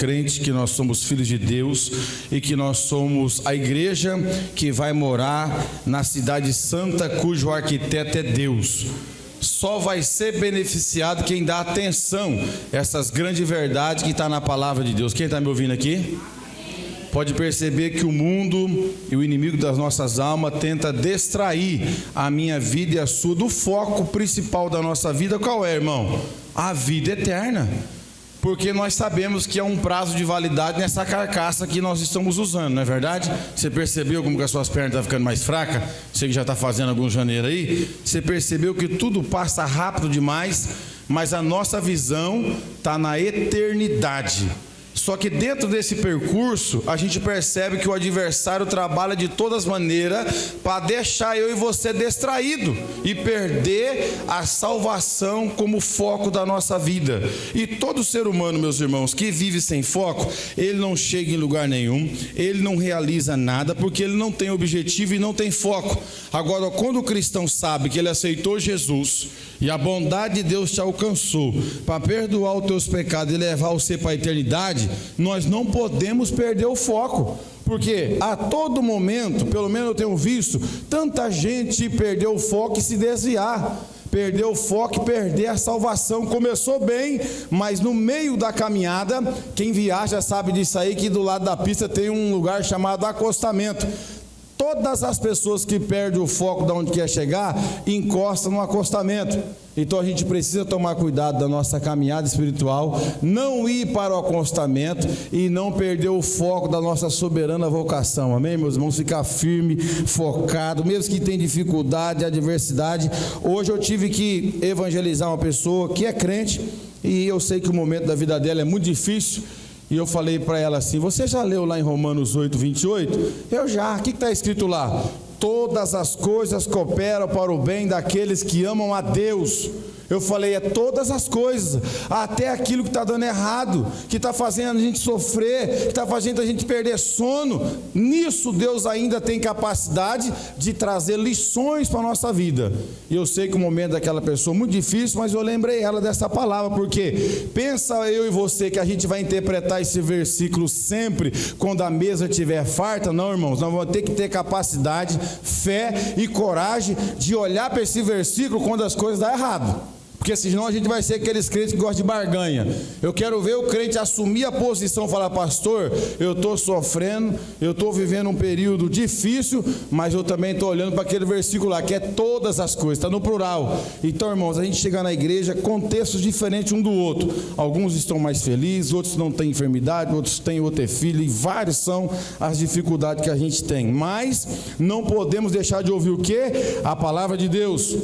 crente que nós somos filhos de Deus e que nós somos a igreja que vai morar na cidade santa, cujo arquiteto é Deus. Só vai ser beneficiado quem dá atenção a essas grandes verdades que está na palavra de Deus. Quem está me ouvindo aqui? Pode perceber que o mundo e o inimigo das nossas almas tenta distrair a minha vida e a sua do foco principal da nossa vida. Qual é, irmão? A vida eterna. Porque nós sabemos que há um prazo de validade nessa carcaça que nós estamos usando, não é verdade? Você percebeu como que as suas pernas estão ficando mais fracas? Você que já está fazendo algum janeiro aí, você percebeu que tudo passa rápido demais, mas a nossa visão está na eternidade. Só que dentro desse percurso, a gente percebe que o adversário trabalha de todas as maneiras para deixar eu e você distraído e perder a salvação como foco da nossa vida. E todo ser humano, meus irmãos, que vive sem foco, ele não chega em lugar nenhum, ele não realiza nada, porque ele não tem objetivo e não tem foco. Agora, quando o cristão sabe que ele aceitou Jesus e a bondade de Deus te alcançou para perdoar os teus pecados e levar você para a eternidade, nós não podemos perder o foco, porque a todo momento, pelo menos eu tenho visto, tanta gente perder o foco e se desviar, perder o foco e perder a salvação. Começou bem, mas no meio da caminhada, quem viaja sabe disso aí, que do lado da pista tem um lugar chamado acostamento. Todas as pessoas que perdem o foco de onde quer chegar, encostam no acostamento. Então a gente precisa tomar cuidado da nossa caminhada espiritual, não ir para o acostamento e não perder o foco da nossa soberana vocação. Amém, meus irmãos? Ficar firme, focado, mesmo que tenha dificuldade, adversidade. Hoje eu tive que evangelizar uma pessoa que é crente e eu sei que o momento da vida dela é muito difícil. E eu falei para ela assim: você já leu lá em Romanos 8, 28? Eu já. O que está escrito lá? Todas as coisas cooperam para o bem daqueles que amam a Deus. Eu falei, é todas as coisas, até aquilo que está dando errado, que está fazendo a gente sofrer, que está fazendo a gente perder sono. Nisso Deus ainda tem capacidade de trazer lições para a nossa vida. E eu sei que o momento daquela pessoa é muito difícil, mas eu lembrei ela dessa palavra, porque pensa eu e você que a gente vai interpretar esse versículo sempre quando a mesa estiver farta? Não, irmãos, nós vamos ter que ter capacidade, fé e coragem de olhar para esse versículo quando as coisas dão errado. Porque senão a gente vai ser aqueles crentes que gostam de barganha. Eu quero ver o crente assumir a posição, falar: pastor, eu estou sofrendo, eu estou vivendo um período difícil, mas eu também estou olhando para aquele versículo lá, que é todas as coisas, está no plural. Então, irmãos, a gente chega na igreja, contextos diferentes um do outro. Alguns estão mais felizes, outros não têm enfermidade, outros têm ou ter filho, e várias são as dificuldades que a gente tem. Mas não podemos deixar de ouvir o quê? A palavra de Deus.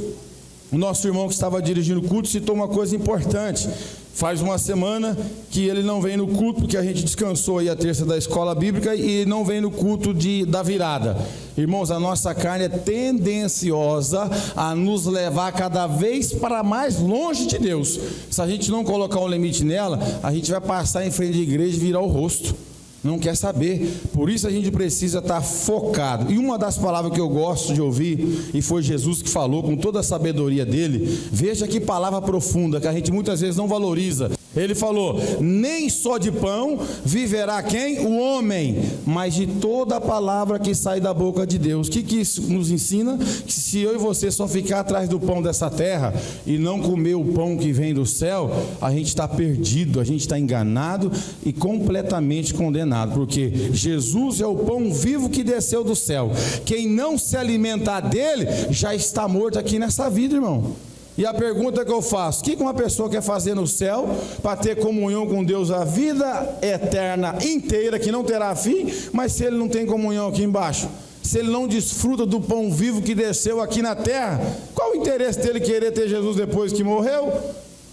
O nosso irmão que estava dirigindo o culto citou uma coisa importante. Faz uma semana que ele não vem no culto, porque a gente descansou aí a terça da escola bíblica, e não vem no culto da virada. Irmãos, a nossa carne é tendenciosa a nos levar cada vez para mais longe de Deus. Se a gente não colocar um limite nela, a gente vai passar em frente de igreja e virar o rosto. Não quer saber. Por isso a gente precisa estar focado. E uma das palavras que eu gosto de ouvir, e foi Jesus que falou com toda a sabedoria dele, veja que palavra profunda, que a gente muitas vezes não valoriza. Ele falou: nem só de pão viverá quem? O homem, mas de toda a palavra que sai da boca de Deus. O que isso nos ensina? Que se eu e você só ficar atrás do pão dessa terra e não comer o pão que vem do céu, a gente está perdido, a gente está enganado e completamente condenado, porque Jesus é o pão vivo que desceu do céu. Quem não se alimentar dele já está morto aqui nessa vida, irmão. E a pergunta que eu faço: o que uma pessoa quer fazer no céu para ter comunhão com Deus a vida eterna inteira, que não terá fim, mas se ele não tem comunhão aqui embaixo, se ele não desfruta do pão vivo que desceu aqui na terra, qual o interesse dele querer ter Jesus depois que morreu?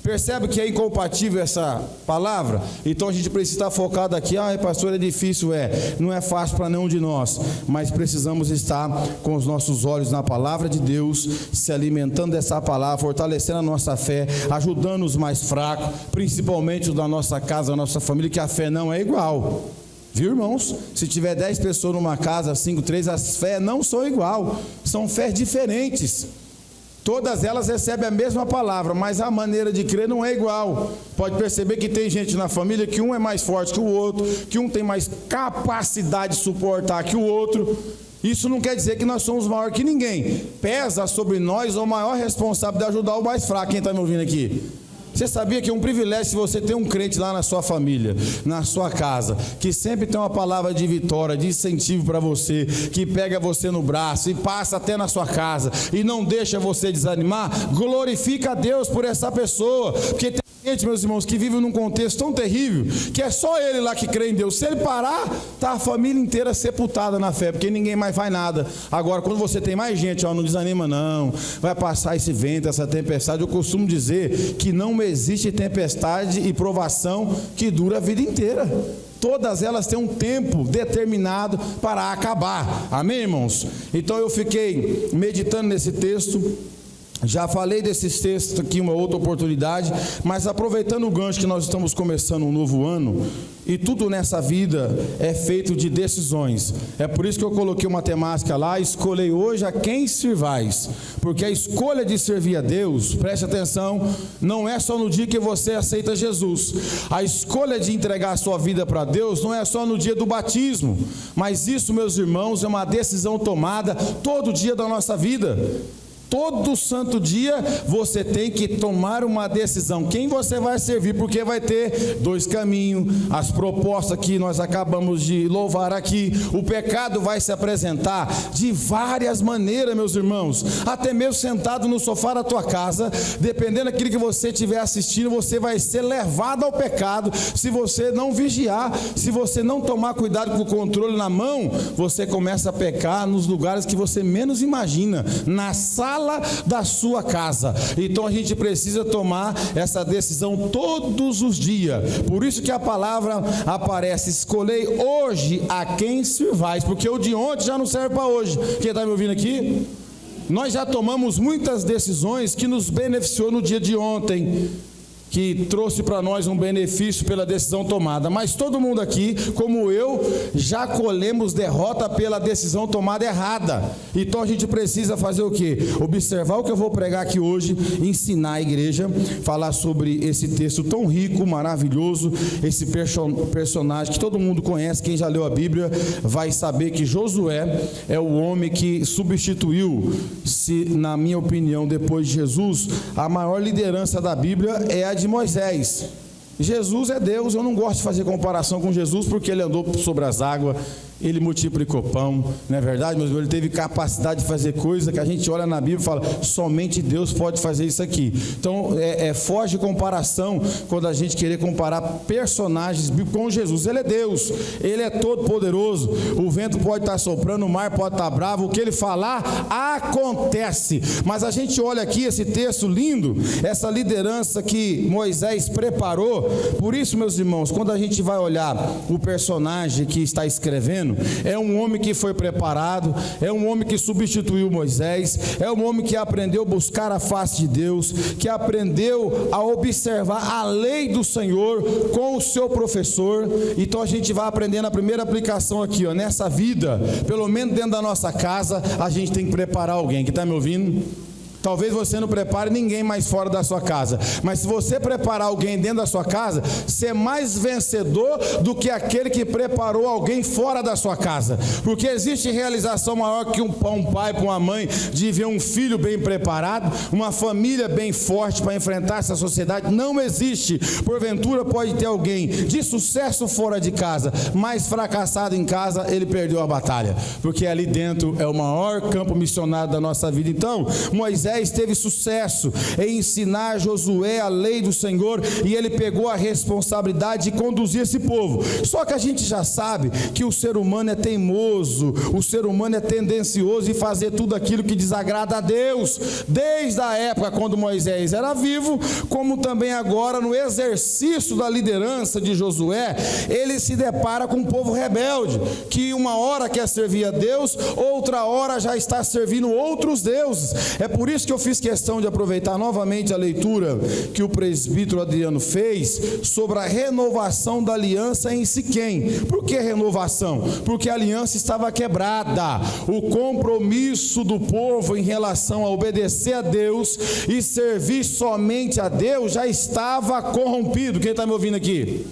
Percebe que é incompatível essa palavra? Então a gente precisa estar focado aqui. Pastor, é difícil, não é fácil para nenhum de nós, mas precisamos estar com os nossos olhos na palavra de Deus, se alimentando dessa palavra, fortalecendo a nossa fé, ajudando os mais fracos, principalmente os da nossa casa, da nossa família, que a fé não é igual. Viu, irmãos? Se tiver 10 pessoas numa casa, 5, 3, as fés não são igual, são fés diferentes. Todas elas recebem a mesma palavra, mas a maneira de crer não é igual. Pode perceber que tem gente na família que um é mais forte que o outro, que um tem mais capacidade de suportar que o outro. Isso não quer dizer que nós somos maior que ninguém. Pesa sobre nós o maior responsável de ajudar o mais fraco. Quem está me ouvindo aqui? Você sabia que é um privilégio se você tem um crente lá na sua família, na sua casa, que sempre tem uma palavra de vitória, de incentivo para você, que pega você no braço e passa até na sua casa e não deixa você desanimar? Glorifica a Deus por essa pessoa, porque tem gente, meus irmãos, que vive num contexto tão terrível, que é só ele lá que crê em Deus. Se ele parar, está a família inteira sepultada na fé, porque ninguém mais faz nada. Agora, quando você tem mais gente, não desanima não, vai passar esse vento, essa tempestade. Eu costumo dizer que não existe tempestade e provação que dura a vida inteira. Todas elas têm um tempo determinado para acabar. Amém, irmãos? Então eu fiquei meditando nesse texto. Já falei desses textos aqui uma outra oportunidade, mas aproveitando o gancho que nós estamos começando um novo ano, e tudo nessa vida é feito de decisões. É por isso que eu coloquei uma temática lá: escolhei hoje a quem servais. Porque a escolha de servir a Deus, preste atenção, não é só no dia que você aceita Jesus. A escolha de entregar a sua vida para Deus não é só no dia do batismo, mas isso, meus irmãos, é uma decisão tomada todo dia da nossa vida. Todo santo dia você tem que tomar uma decisão, quem você vai servir, porque vai ter dois caminhos, as propostas que nós acabamos de louvar aqui, o pecado vai se apresentar de várias maneiras, meus irmãos, até mesmo sentado no sofá da tua casa, dependendo daquilo que você estiver assistindo, você vai ser levado ao pecado, se você não vigiar, se você não tomar cuidado com o controle na mão, você começa a pecar nos lugares que você menos imagina, na sala da sua casa. Então a gente precisa tomar essa decisão todos os dias. Por isso que a palavra aparece: escolhei hoje a quem servais, porque o de ontem já não serve para hoje. Quem está me ouvindo aqui? Nós já tomamos muitas decisões que nos beneficiou no dia de ontem, que trouxe para nós um benefício pela decisão tomada, mas todo mundo aqui, como eu, já colhemos derrota pela decisão tomada errada. Então a gente precisa fazer o quê? Observar o que eu vou pregar aqui hoje, ensinar a igreja, falar sobre esse texto tão rico, maravilhoso, esse personagem que todo mundo conhece. Quem já leu a Bíblia vai saber que Josué é o homem que substituiu, se na minha opinião, depois de Jesus, a maior liderança da Bíblia é a de Moisés. Jesus é Deus. Eu não gosto de fazer comparação com Jesus, porque ele andou sobre as águas, ele multiplicou pão, não é verdade? Mas ele teve capacidade de fazer coisa que a gente olha na Bíblia e fala: somente Deus pode fazer isso aqui. Então foge de comparação quando a gente querer comparar personagens bíblicos com Jesus. Ele é Deus, ele é todo poderoso, o vento pode estar soprando, o mar pode estar bravo, o que ele falar acontece. Mas a gente olha aqui esse texto lindo, essa liderança que Moisés preparou. Por isso, meus irmãos, quando a gente vai olhar o personagem que está escrevendo, é um homem que foi preparado, é um homem que substituiu Moisés, é um homem que aprendeu a buscar a face de Deus, que aprendeu a observar a lei do Senhor com o seu professor. Então a gente vai aprendendo a primeira aplicação aqui, nessa vida, pelo menos dentro da nossa casa, a gente tem que preparar alguém. Que está me ouvindo? Talvez você não prepare ninguém mais fora da sua casa, mas se você preparar alguém dentro da sua casa, ser mais vencedor do que aquele que preparou alguém fora da sua casa, porque existe realização maior que um pai para uma mãe de ver um filho bem preparado, uma família bem forte para enfrentar essa sociedade. Não existe. Porventura pode ter alguém de sucesso fora de casa, mas fracassado em casa, ele perdeu a batalha, porque ali dentro é o maior campo missionário da nossa vida. Então Moisés teve sucesso em ensinar Josué a lei do Senhor, e ele pegou a responsabilidade de conduzir esse povo. Só que a gente já sabe que o ser humano é teimoso, o ser humano é tendencioso em fazer tudo aquilo que desagrada a Deus, desde a época quando Moisés era vivo, como também agora no exercício da liderança de Josué. Ele se depara com um povo rebelde, que uma hora quer servir a Deus, outra hora já está servindo outros deuses. É por isso isso que eu fiz questão de aproveitar novamente a leitura que o presbítero Adriano fez sobre a renovação da aliança em Siquém. Por que renovação? Porque a aliança estava quebrada. O compromisso do povo em relação a obedecer a Deus e servir somente a Deus já estava corrompido. Quem está me ouvindo aqui?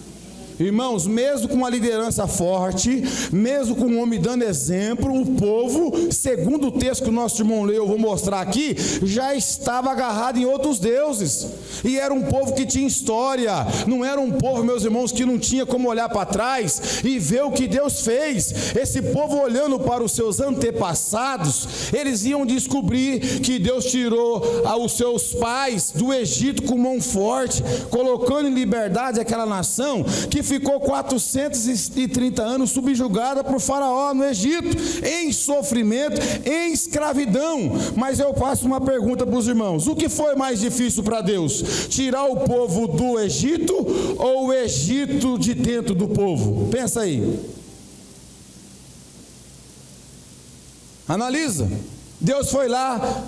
Irmãos, mesmo com uma liderança forte, mesmo com um homem dando exemplo, o povo, segundo o texto que o nosso irmão leu, eu vou mostrar aqui, já estava agarrado em outros deuses, e era um povo que tinha história, não era um povo, meus irmãos, que não tinha como olhar para trás e ver o que Deus fez. Esse povo, olhando para os seus antepassados, eles iam descobrir que Deus tirou os seus pais do Egito com mão forte, colocando em liberdade aquela nação que ficou 430 anos subjugada por Faraó no Egito, em sofrimento, em escravidão. Mas eu faço uma pergunta para os irmãos: o que foi mais difícil para Deus? Tirar o povo do Egito ou o Egito de dentro do povo? Pensa aí. Analisa. Deus foi lá,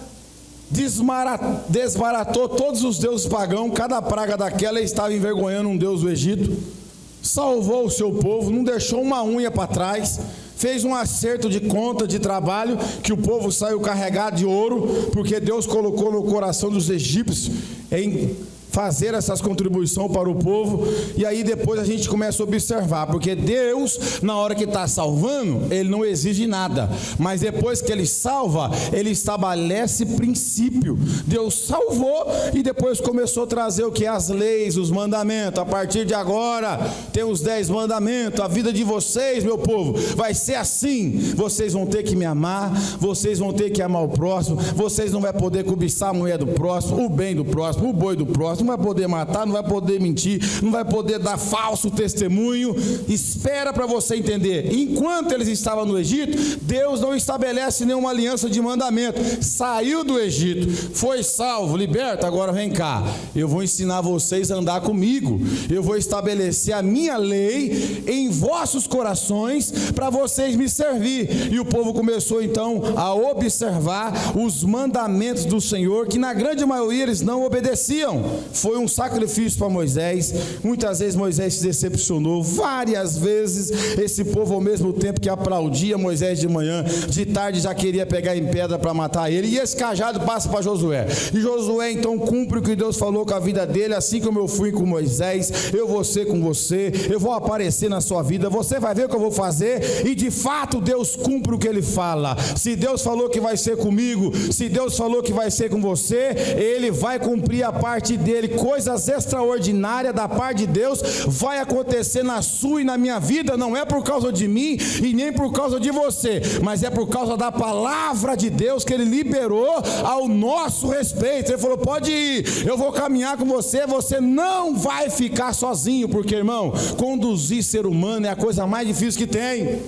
desbaratou todos os deuses pagãos, cada praga daquela estava envergonhando um deus do Egito, salvou o seu povo, não deixou uma unha para trás, fez um acerto de conta, de trabalho, que o povo saiu carregado de ouro, porque Deus colocou no coração dos egípcios em fazer essas contribuições para o povo. E aí depois a gente começa a observar, porque Deus, na hora que está salvando, Ele não exige nada, mas depois que Ele salva, Ele estabelece princípio. Deus salvou e depois começou a trazer o que? As leis, os mandamentos. A partir de agora tem os 10 mandamentos. A vida de vocês, meu povo, vai ser assim: vocês vão ter que me amar, vocês vão ter que amar o próximo, vocês não vão poder cobiçar a mulher do próximo, o bem do próximo, o boi do próximo, não vai poder matar, não vai poder mentir, não vai poder dar falso testemunho. Espera para você entender. Enquanto eles estavam no Egito, Deus não estabelece nenhuma aliança de mandamento. Saiu do Egito, foi salvo, liberto, agora vem cá, eu vou ensinar vocês a andar comigo, eu vou estabelecer a minha lei em vossos corações para vocês me servir. E o povo começou então a observar os mandamentos do Senhor, que na grande maioria eles não obedeciam. Foi um sacrifício para Moisés. Muitas vezes Moisés se decepcionou. Várias vezes esse povo, ao mesmo tempo que aplaudia Moisés de manhã, de tarde já queria pegar em pedra para matar ele. E esse cajado passa para Josué, e Josué então cumpre o que Deus falou com a vida dele. Assim como eu fui com Moisés, eu vou ser com você, eu vou aparecer na sua vida, você vai ver o que eu vou fazer. E de fato Deus cumpre o que Ele fala. Se Deus falou que vai ser comigo, se Deus falou que vai ser com você, Ele vai cumprir a parte dele. Coisas extraordinárias da parte de Deus vai acontecer na sua e na minha vida. Não é por causa de mim e nem por causa de você, mas é por causa da palavra de Deus que Ele liberou ao nosso respeito. Ele falou: pode ir, eu vou caminhar com você, você não vai ficar sozinho. Porque, irmão, conduzir ser humano é a coisa mais difícil que tem.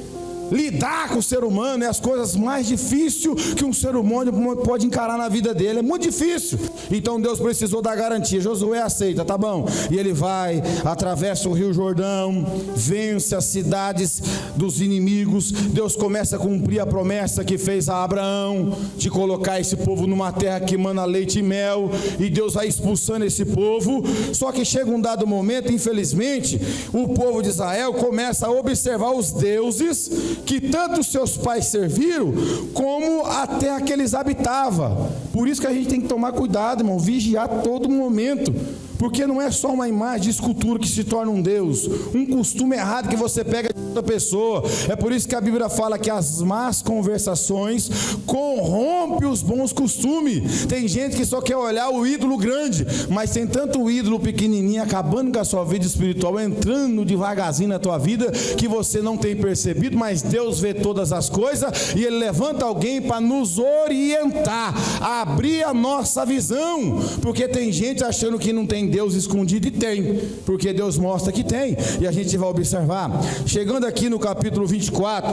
Lidar com o ser humano é as coisas mais difíceis que um ser humano pode encarar na vida dele. É muito difícil. Então Deus precisou dar garantia. Josué aceita, tá bom. E ele vai, atravessa o rio Jordão, vence as cidades dos inimigos. Deus começa a cumprir a promessa que fez a Abraão, de colocar esse povo numa terra que mana leite e mel. E Deus vai expulsando esse povo. Só que chega um dado momento, infelizmente, o povo de Israel começa a observar os deuses que tanto seus pais serviram, como a terra que eles habitavam. Por isso que a gente tem que tomar cuidado, irmão, vigiar todo momento, porque não é só uma imagem de escultura que se torna um Deus, um costume errado que você pega de outra pessoa. É por isso que a Bíblia fala que as más conversações corrompem os bons costumes. Tem gente que só quer olhar o ídolo grande, mas tem tanto ídolo pequenininho acabando com a sua vida espiritual, entrando devagarzinho na tua vida, que você não tem percebido. Mas Deus vê todas as coisas e Ele levanta alguém para nos orientar, a abrir a nossa visão, porque tem gente achando que não tem Deus escondido, e tem, porque Deus mostra que tem, e a gente vai observar. Chegando aqui no capítulo 24,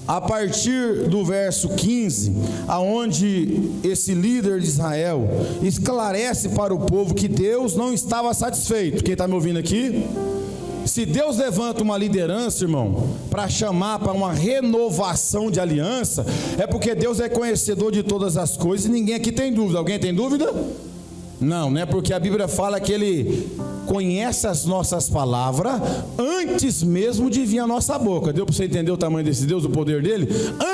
a partir do verso 15, aonde esse líder de Israel esclarece para o povo que Deus não estava satisfeito. Quem está me ouvindo aqui? se Deus levanta uma liderança, irmão, para chamar para uma renovação de aliança, é porque Deus é conhecedor de todas as coisas e ninguém aqui tem dúvida. Alguém tem dúvida? Não, né? Porque a Bíblia fala que Ele conhece as nossas palavras antes mesmo de vir a nossa boca. Deu para você entender o tamanho desse Deus, o poder dele?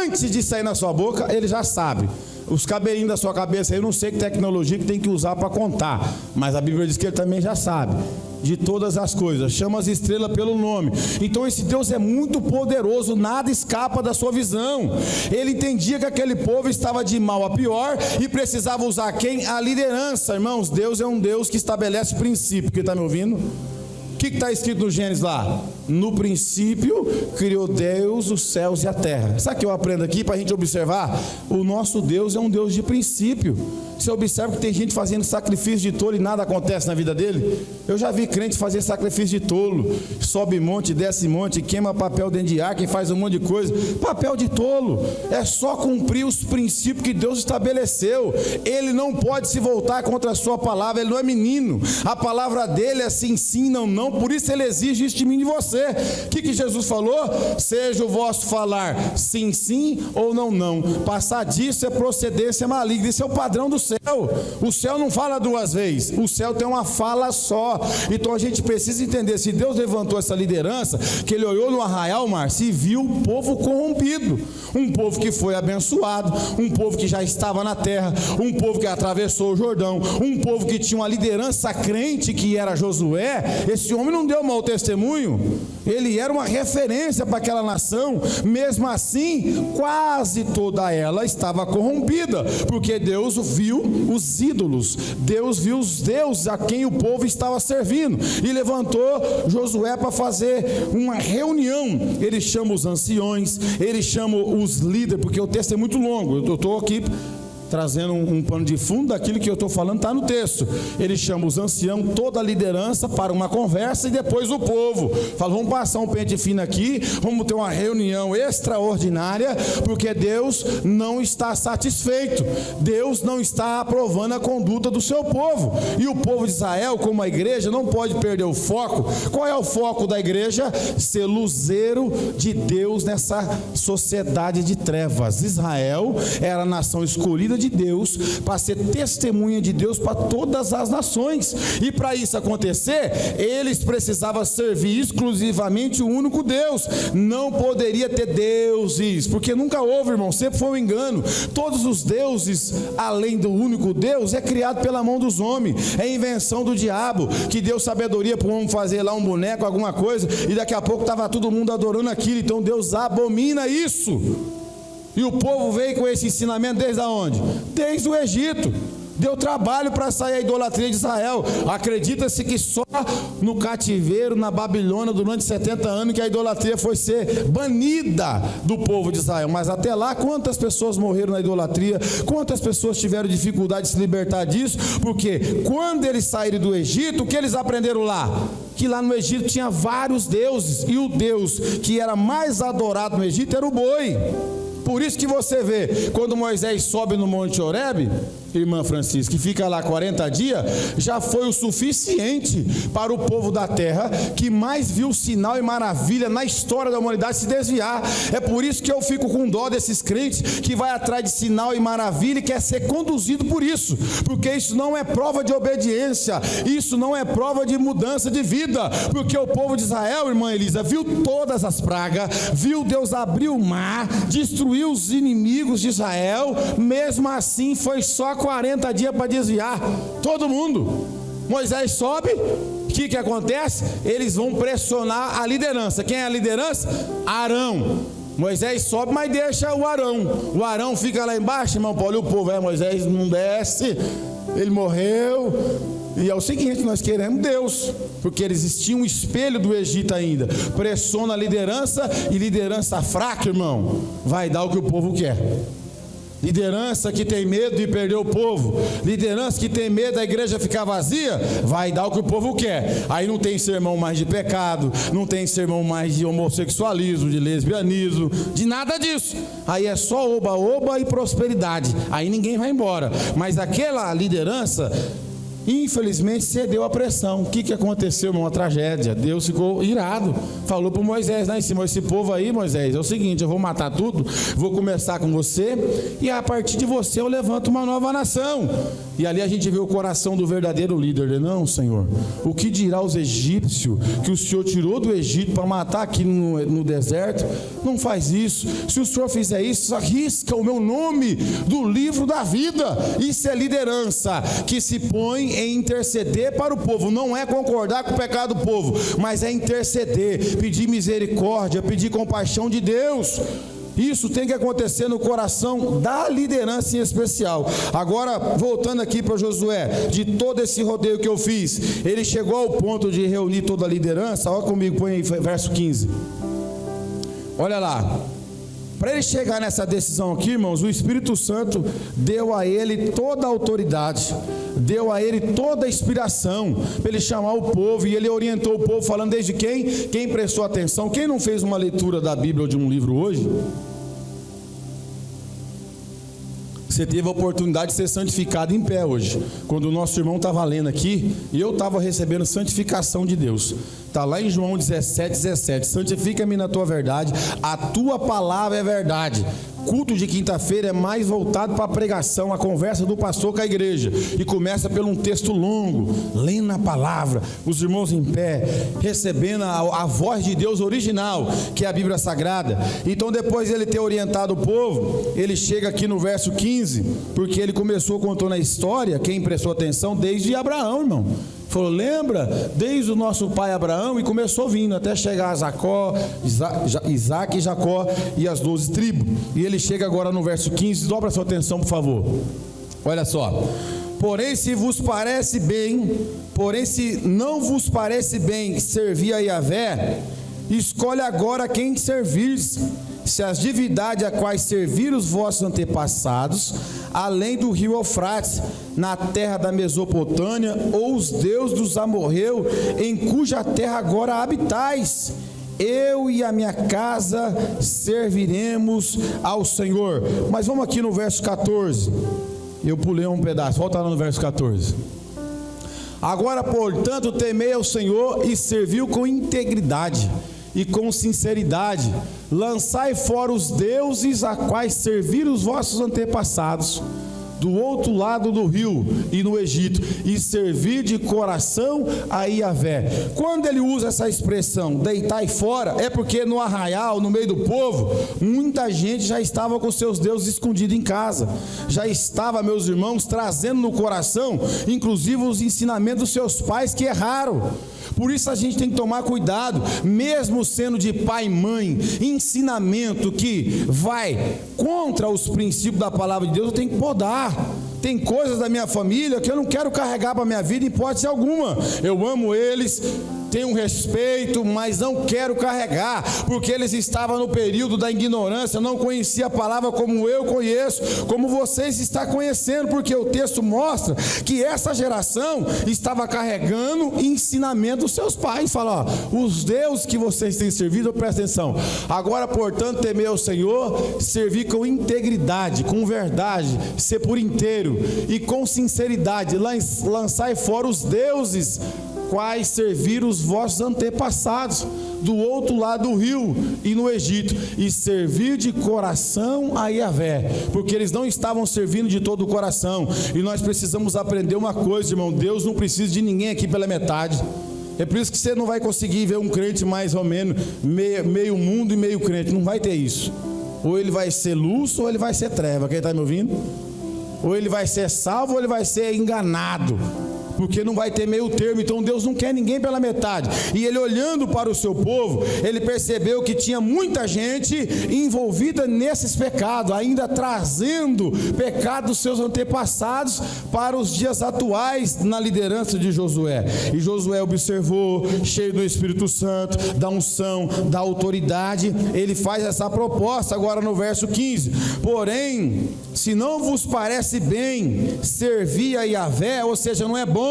Antes de sair na sua boca, Ele já sabe. Os cabelinhos da sua cabeça aí, eu não sei que tecnologia que tem que usar para contar, mas a Bíblia diz que Ele também já sabe de todas as coisas, chama as estrelas pelo nome. Então esse Deus é muito poderoso, nada escapa da sua visão. Ele entendia que aquele povo estava de mal a pior e precisava usar quem? A liderança. Irmãos, Deus é um Deus que estabelece princípio. Quem está me ouvindo? O que está escrito no Gênesis lá? No princípio criou Deus os céus e a terra. Sabe o que eu aprendo aqui para a gente observar? O nosso Deus é um Deus de princípio. Você observa que tem gente fazendo sacrifício de tolo e nada acontece na vida dele. Eu já vi crente fazer sacrifício de tolo, sobe monte, desce monte, queima papel dentro de arca e faz um monte de coisa. Papel de tolo. É só cumprir os princípios que Deus estabeleceu. Ele não pode se voltar contra a sua palavra. Ele não é menino. A palavra dele é sim, sim, não, não. Por isso ele exige isso de mim e de você. O que Jesus falou? Seja o vosso falar sim, sim ou não, não. Passar disso é procedência maligna. Isso é o padrão do céu. O céu não fala duas vezes. O céu tem uma fala só. Então a gente precisa entender, se Deus levantou essa liderança, que Ele olhou no arraial, Márcio, e viu o povo corrompido. Um povo que foi abençoado, um povo que já estava na terra, um povo que atravessou o Jordão, um povo que tinha uma liderança crente, que era Josué. Esse homem não deu mau testemunho. Ele era uma referência para aquela nação. Mesmo assim, quase toda ela estava corrompida, porque Deus viu os ídolos, Deus viu os deuses a quem o povo estava servindo, e levantou Josué para fazer uma reunião. Ele chama os anciões, ele chama os líderes, porque o texto é muito longo. Eu estou aqui trazendo um pano de fundo daquilo que eu estou falando, está no texto. Ele chama os anciãos, toda a liderança, para uma conversa, e depois o povo fala: vamos passar um pente fino aqui, vamos ter uma reunião extraordinária, porque Deus não está satisfeito, Deus não está aprovando a conduta do seu povo, e o povo de Israel, como a igreja, não pode perder o foco. Qual é o foco da igreja? Ser luzeiro de Deus nessa sociedade de trevas. Israel era a nação escolhida de Deus para ser testemunha de Deus para todas as nações, e para isso acontecer, eles precisavam servir exclusivamente o único Deus. Não poderia ter deuses, porque nunca houve, irmão, sempre foi um engano. Todos os deuses, além do único Deus, é criado pela mão dos homens, é invenção do diabo, que deu sabedoria para o homem fazer lá um boneco, alguma coisa, e daqui a pouco estava todo mundo adorando aquilo. Então Deus abomina isso. E o povo veio com esse ensinamento desde onde? Desde o Egito. Deu trabalho para sair a idolatria de Israel. Acredita-se que só no cativeiro, na Babilônia, durante 70 anos, que a idolatria foi ser banida do povo de Israel. Mas até lá, quantas pessoas morreram na idolatria? Quantas pessoas tiveram dificuldade de se libertar disso? Porque quando eles saíram do Egito, o que eles aprenderam lá? Que lá no Egito tinha vários deuses, e o Deus que era mais adorado no Egito era o boi. Por isso que você vê, quando Moisés sobe no Monte Horebe, irmã Francisca, que fica lá 40 dias, já foi o suficiente para o povo da terra, que mais viu sinal e maravilha na história da humanidade, se desviar. É por isso que eu fico com dó desses crentes que vai atrás de sinal e maravilha e quer ser conduzido por isso, porque isso não é prova de obediência, isso não é prova de mudança de vida, porque o povo de Israel, irmã Elisa, viu todas as pragas, viu Deus abrir o mar, destruir os inimigos de Israel. Mesmo assim foi só 40 dias para desviar todo mundo. Moisés sobe, o que acontece? Eles vão pressionar a liderança. Quem é a liderança? Arão. Moisés sobe, mas deixa o Arão fica lá embaixo, irmão Paulo, e o povo, Moisés não desce, ele morreu. E é o seguinte, nós queremos Deus, porque eles tinham um espelho do Egito ainda. Pressiona a liderança, e liderança fraca, irmão, vai dar o que o povo quer. Liderança que tem medo de perder o povo, liderança que tem medo da igreja ficar vazia, vai dar o que o povo quer. Aí não tem sermão mais de pecado, não tem sermão mais de homossexualismo, de lesbianismo, de nada disso. Aí é só oba-oba e prosperidade. Aí ninguém vai embora. Mas aquela liderança infelizmente cedeu à pressão. O que aconteceu? Uma tragédia. Deus ficou irado, falou para Moisés lá em cima: esse povo aí, Moisés, é o seguinte, eu vou matar tudo, vou começar com você, e a partir de você eu levanto uma nova nação. E ali a gente vê o coração do verdadeiro líder, né? Não, Senhor, o que dirá os egípcios que o Senhor tirou do Egito para matar aqui no deserto? Não faz isso. Se o Senhor fizer isso, arrisca o meu nome do livro da vida. Isso é liderança que se põe em interceder para o povo. Não é concordar com o pecado do povo, mas é interceder, pedir misericórdia, pedir compaixão de Deus. Isso tem que acontecer no coração da liderança em especial. Agora, voltando aqui para Josué, de todo esse rodeio que eu fiz, ele chegou ao ponto de reunir toda a liderança. Olha comigo, põe aí, verso 15. Olha lá. Para ele chegar nessa decisão aqui, irmãos, o Espírito Santo deu a ele toda a autoridade, deu a ele toda a inspiração para ele chamar o povo, e ele orientou o povo falando desde quem prestou atenção. Quem não fez uma leitura da Bíblia ou de um livro hoje, você teve a oportunidade de ser santificado em pé hoje, quando o nosso irmão estava lendo aqui, e eu estava recebendo santificação de Deus. Está lá em João 17:17, santifica-me na tua verdade, a tua palavra é verdade. Culto de quinta-feira é mais voltado para a pregação, a conversa do pastor com a igreja, e começa por um texto longo, lendo a palavra, os irmãos em pé, recebendo a voz de Deus original, que é a Bíblia Sagrada. Então, depois de ele ter orientado o povo, ele chega aqui no verso 15, porque ele começou contando a história, quem prestou atenção, desde Abraão, irmão. Falou, lembra? Desde o nosso pai Abraão, e começou vindo até chegar a Jacó, Isaac e Jacó e as 12 tribos. E ele chega agora no verso 15, dobra sua atenção, por favor. Olha só. Porém, se não vos parece bem servir a Yahvé, escolhe agora quem servir, se as divindades a quais serviram os vossos antepassados, além do rio Eufrates, na terra da Mesopotâmia, ou os deuses dos amorreus, em cuja terra agora habitais. Eu e a minha casa serviremos ao Senhor. Mas vamos aqui no verso 14. Eu pulei um pedaço, volta lá no verso 14. Agora, portanto, temei ao Senhor e serviu com integridade e com sinceridade. Lançai fora os deuses a quais serviram os vossos antepassados, do outro lado do rio e no Egito, e servir de coração a Yahvé. Quando ele usa essa expressão, deitai fora, é porque no arraial, no meio do povo, muita gente já estava com seus deuses escondidos em casa, já estava, meus irmãos, trazendo no coração, inclusive os ensinamentos dos seus pais que erraram. Por isso a gente tem que tomar cuidado, mesmo sendo de pai e mãe, ensinamento que vai contra os princípios da palavra de Deus, eu tenho que podar. Tem coisas da minha família que eu não quero carregar para a minha vida em hipótese alguma. Eu amo eles, tenho respeito, mas não quero carregar, porque eles estavam no período da ignorância, não conhecia a palavra como eu conheço, como vocês estão conhecendo, porque o texto mostra que essa geração estava carregando ensinamento dos seus pais. Fala, ó, os deuses que vocês têm servido, presta atenção. Agora, portanto, temer ao Senhor, servir com integridade, com verdade, ser por inteiro e com sinceridade, lançai fora os deuses quais serviram os vossos antepassados, do outro lado do rio e no Egito, e servir de coração a Yahvé, porque eles não estavam servindo de todo o coração. E nós precisamos aprender uma coisa, irmão: Deus não precisa de ninguém aqui pela metade. É por isso que você não vai conseguir ver um crente mais ou menos meio mundo e meio crente, não vai ter isso. Ou ele vai ser luz ou ele vai ser treva. Quem está me ouvindo? Ou ele vai ser salvo ou ele vai ser enganado, porque não vai ter meio termo. Então Deus não quer ninguém pela metade. E ele, olhando para o seu povo, ele percebeu que tinha muita gente envolvida nesses pecados, ainda trazendo pecado dos seus antepassados para os dias atuais na liderança de Josué. E Josué observou, cheio do Espírito Santo, da unção, da autoridade, ele faz essa proposta agora no verso 15: porém, se não vos parece bem servir a Yahvé, ou seja, não é bom,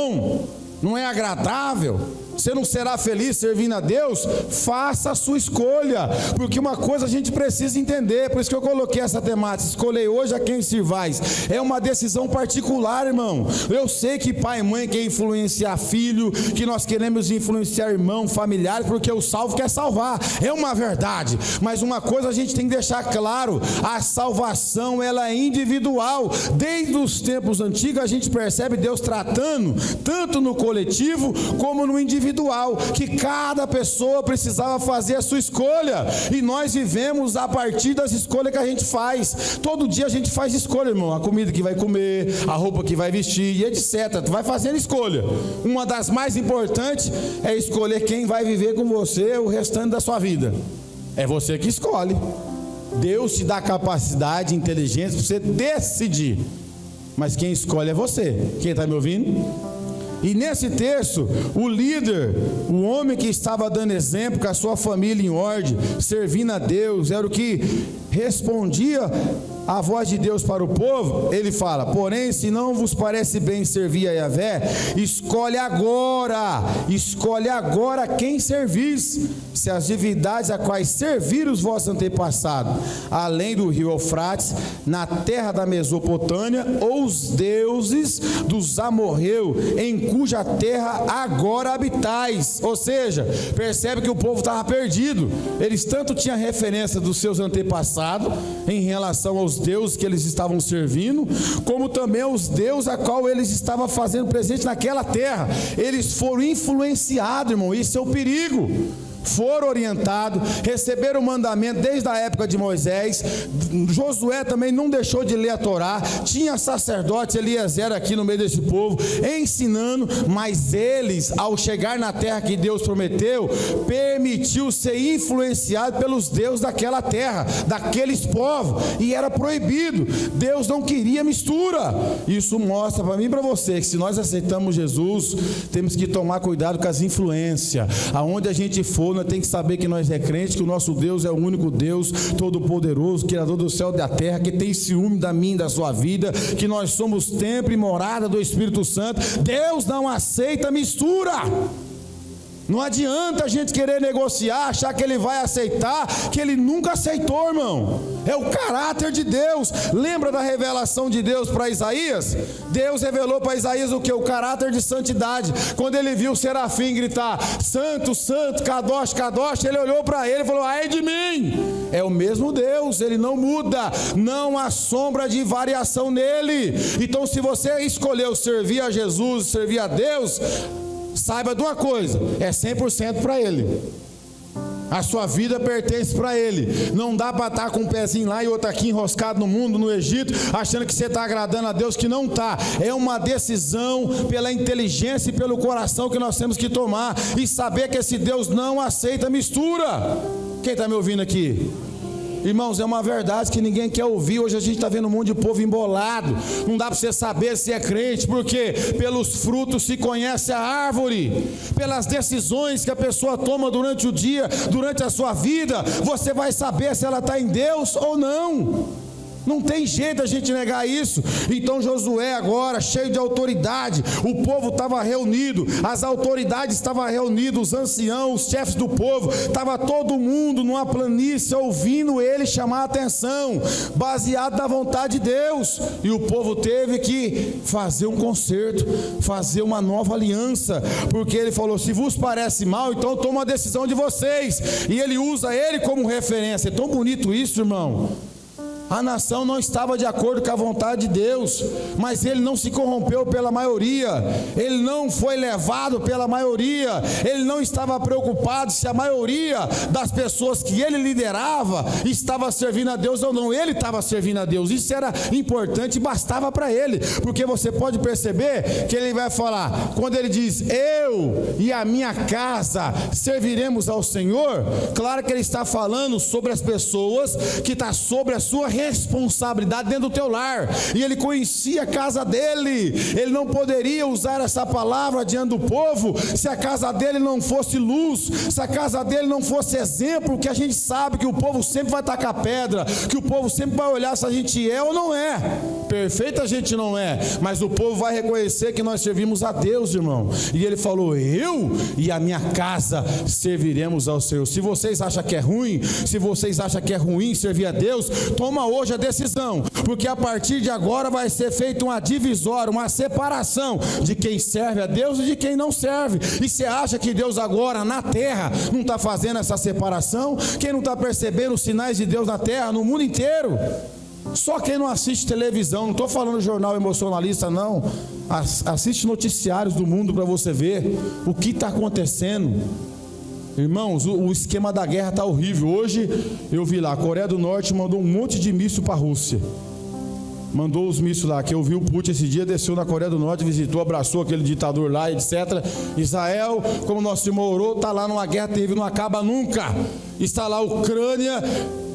não é agradável, Você não será feliz servindo a Deus? Faça a sua escolha, porque uma coisa a gente precisa entender, por isso que eu coloquei essa temática, escolher hoje a quem servais. É uma decisão particular, irmão. Eu sei que pai e mãe quer influenciar filho, que nós queremos influenciar irmão, familiares, porque o salvo quer salvar, é uma verdade, mas uma coisa a gente tem que deixar claro, a salvação ela é individual. Desde os tempos antigos a gente percebe Deus tratando, tanto no coletivo como no individual, que cada pessoa precisava fazer a sua escolha, e nós vivemos a partir das escolhas que a gente faz. Todo dia a gente faz escolha, irmão, a comida que vai comer, a roupa que vai vestir, e etc. Tu vai fazendo escolha. Uma das mais importantes é escolher quem vai viver com você o restante da sua vida. É você que escolhe. Deus te dá capacidade e inteligência para você decidir, mas quem escolhe é você. Quem está me ouvindo? E nesse texto, o líder, o homem que estava dando exemplo com a sua família em ordem, servindo a Deus, era o que respondia a voz de Deus para o povo. Ele fala: porém, se não vos parece bem servir a Yahvé, escolhe agora quem servis, se as divindades a quais serviram os vossos antepassados, além do rio Eufrates, na terra da Mesopotâmia, ou os deuses dos amorreus, em cuja terra agora habitais. Ou seja, percebe que o povo estava perdido. Eles tanto tinham referência dos seus antepassados em relação aos deuses que eles estavam servindo, como também aos deuses a qual eles estavam fazendo presente naquela terra. Eles foram influenciados, irmão, isso é o perigo. Foram orientados, receberam o mandamento desde a época de Moisés. Josué também não deixou de ler a Torá, tinha sacerdote Eliezer aqui no meio desse povo, ensinando, mas eles, ao chegar na terra que Deus prometeu, permitiu ser influenciado pelos deuses daquela terra, daqueles povos, e era proibido. Deus não queria mistura. Isso mostra para mim e para você que se nós aceitamos Jesus, temos que tomar cuidado com as influências. Aonde a gente for, nós temos que saber que nós é crente, que o nosso Deus é o único Deus todo-poderoso, Criador do céu e da terra, que tem ciúme da minha e da sua vida, que nós somos templo e morada do Espírito Santo. Deus não aceita mistura. Não adianta a gente querer negociar, achar que ele vai aceitar, que ele nunca aceitou, irmão. É o caráter de Deus. Lembra da revelação de Deus para Isaías? Deus revelou para Isaías o que? O caráter de santidade. Quando ele viu o serafim gritar: santo, santo, kadosh, kadosh, ele olhou para ele e falou: ai de mim. É o mesmo Deus, ele não muda, não há sombra de variação nele. Então, se você escolheu servir a Jesus, servir a Deus, saiba de uma coisa, é 100% para Ele. A sua vida pertence para Ele. Não dá para estar com um pezinho lá e outro aqui enroscado no mundo, no Egito, achando que você está agradando a Deus, que não está. É uma decisão pela inteligência e pelo coração que nós temos que tomar, e saber que esse Deus não aceita mistura. Quem está me ouvindo aqui? Irmãos, é uma verdade que ninguém quer ouvir. Hoje a gente está vendo um monte de povo embolado. Não dá para você saber se é crente, porque pelos frutos se conhece a árvore. Pelas decisões que a pessoa toma durante o dia, durante a sua vida, você vai saber se ela está em Deus ou não. Não tem jeito a gente negar isso. Então Josué agora, cheio de autoridade, o povo estava reunido, as autoridades estavam reunidas, os anciãos, os chefes do povo, estava todo mundo numa planície ouvindo ele chamar a atenção, baseado na vontade de Deus. E o povo teve que fazer um concerto, fazer uma nova aliança, porque ele falou: se vos parece mal, então toma a decisão de vocês. E ele usa ele como referência. É tão bonito isso, irmão. A nação não estava de acordo com a vontade de Deus, mas ele não se corrompeu pela maioria, ele não foi levado pela maioria, ele não estava preocupado se a maioria das pessoas que ele liderava estava servindo a Deus ou não. Ele estava servindo a Deus, isso era importante e bastava para ele, porque você pode perceber que ele vai falar, quando ele diz: eu e a minha casa serviremos ao Senhor, claro que ele está falando sobre as pessoas que está sobre a sua responsabilidade dentro do teu lar, e ele conhecia a casa dele. Ele não poderia usar essa palavra diante do povo se a casa dele não fosse luz, se a casa dele não fosse exemplo, que a gente sabe que o povo sempre vai tacar pedra, que o povo sempre vai olhar se a gente é ou não é. Perfeito a gente não é, mas o povo vai reconhecer que nós servimos a Deus, irmão. E ele falou: eu e a minha casa serviremos ao Senhor. Se vocês acham que é ruim, se vocês acham que é ruim servir a Deus, toma hoje a decisão, porque a partir de agora vai ser feita uma divisória, uma separação de quem serve a Deus e de quem não serve. E você acha que Deus agora na terra não está fazendo essa separação? Quem não está percebendo os sinais de Deus na terra, no mundo inteiro? Só quem não assiste televisão, não estou falando jornal emocionalista não, assiste noticiários do mundo para você ver o que está acontecendo. Irmãos, o esquema da guerra está horrível. Hoje eu vi lá, a Coreia do Norte mandou um monte de míssil para a Rússia. Mandou os mísseis lá, que eu vi o Putin esse dia, desceu na Coreia do Norte, visitou, abraçou aquele ditador lá, etc. Israel, como nosso irmão orou, está lá numa guerra terrível, não acaba nunca. Está lá a Ucrânia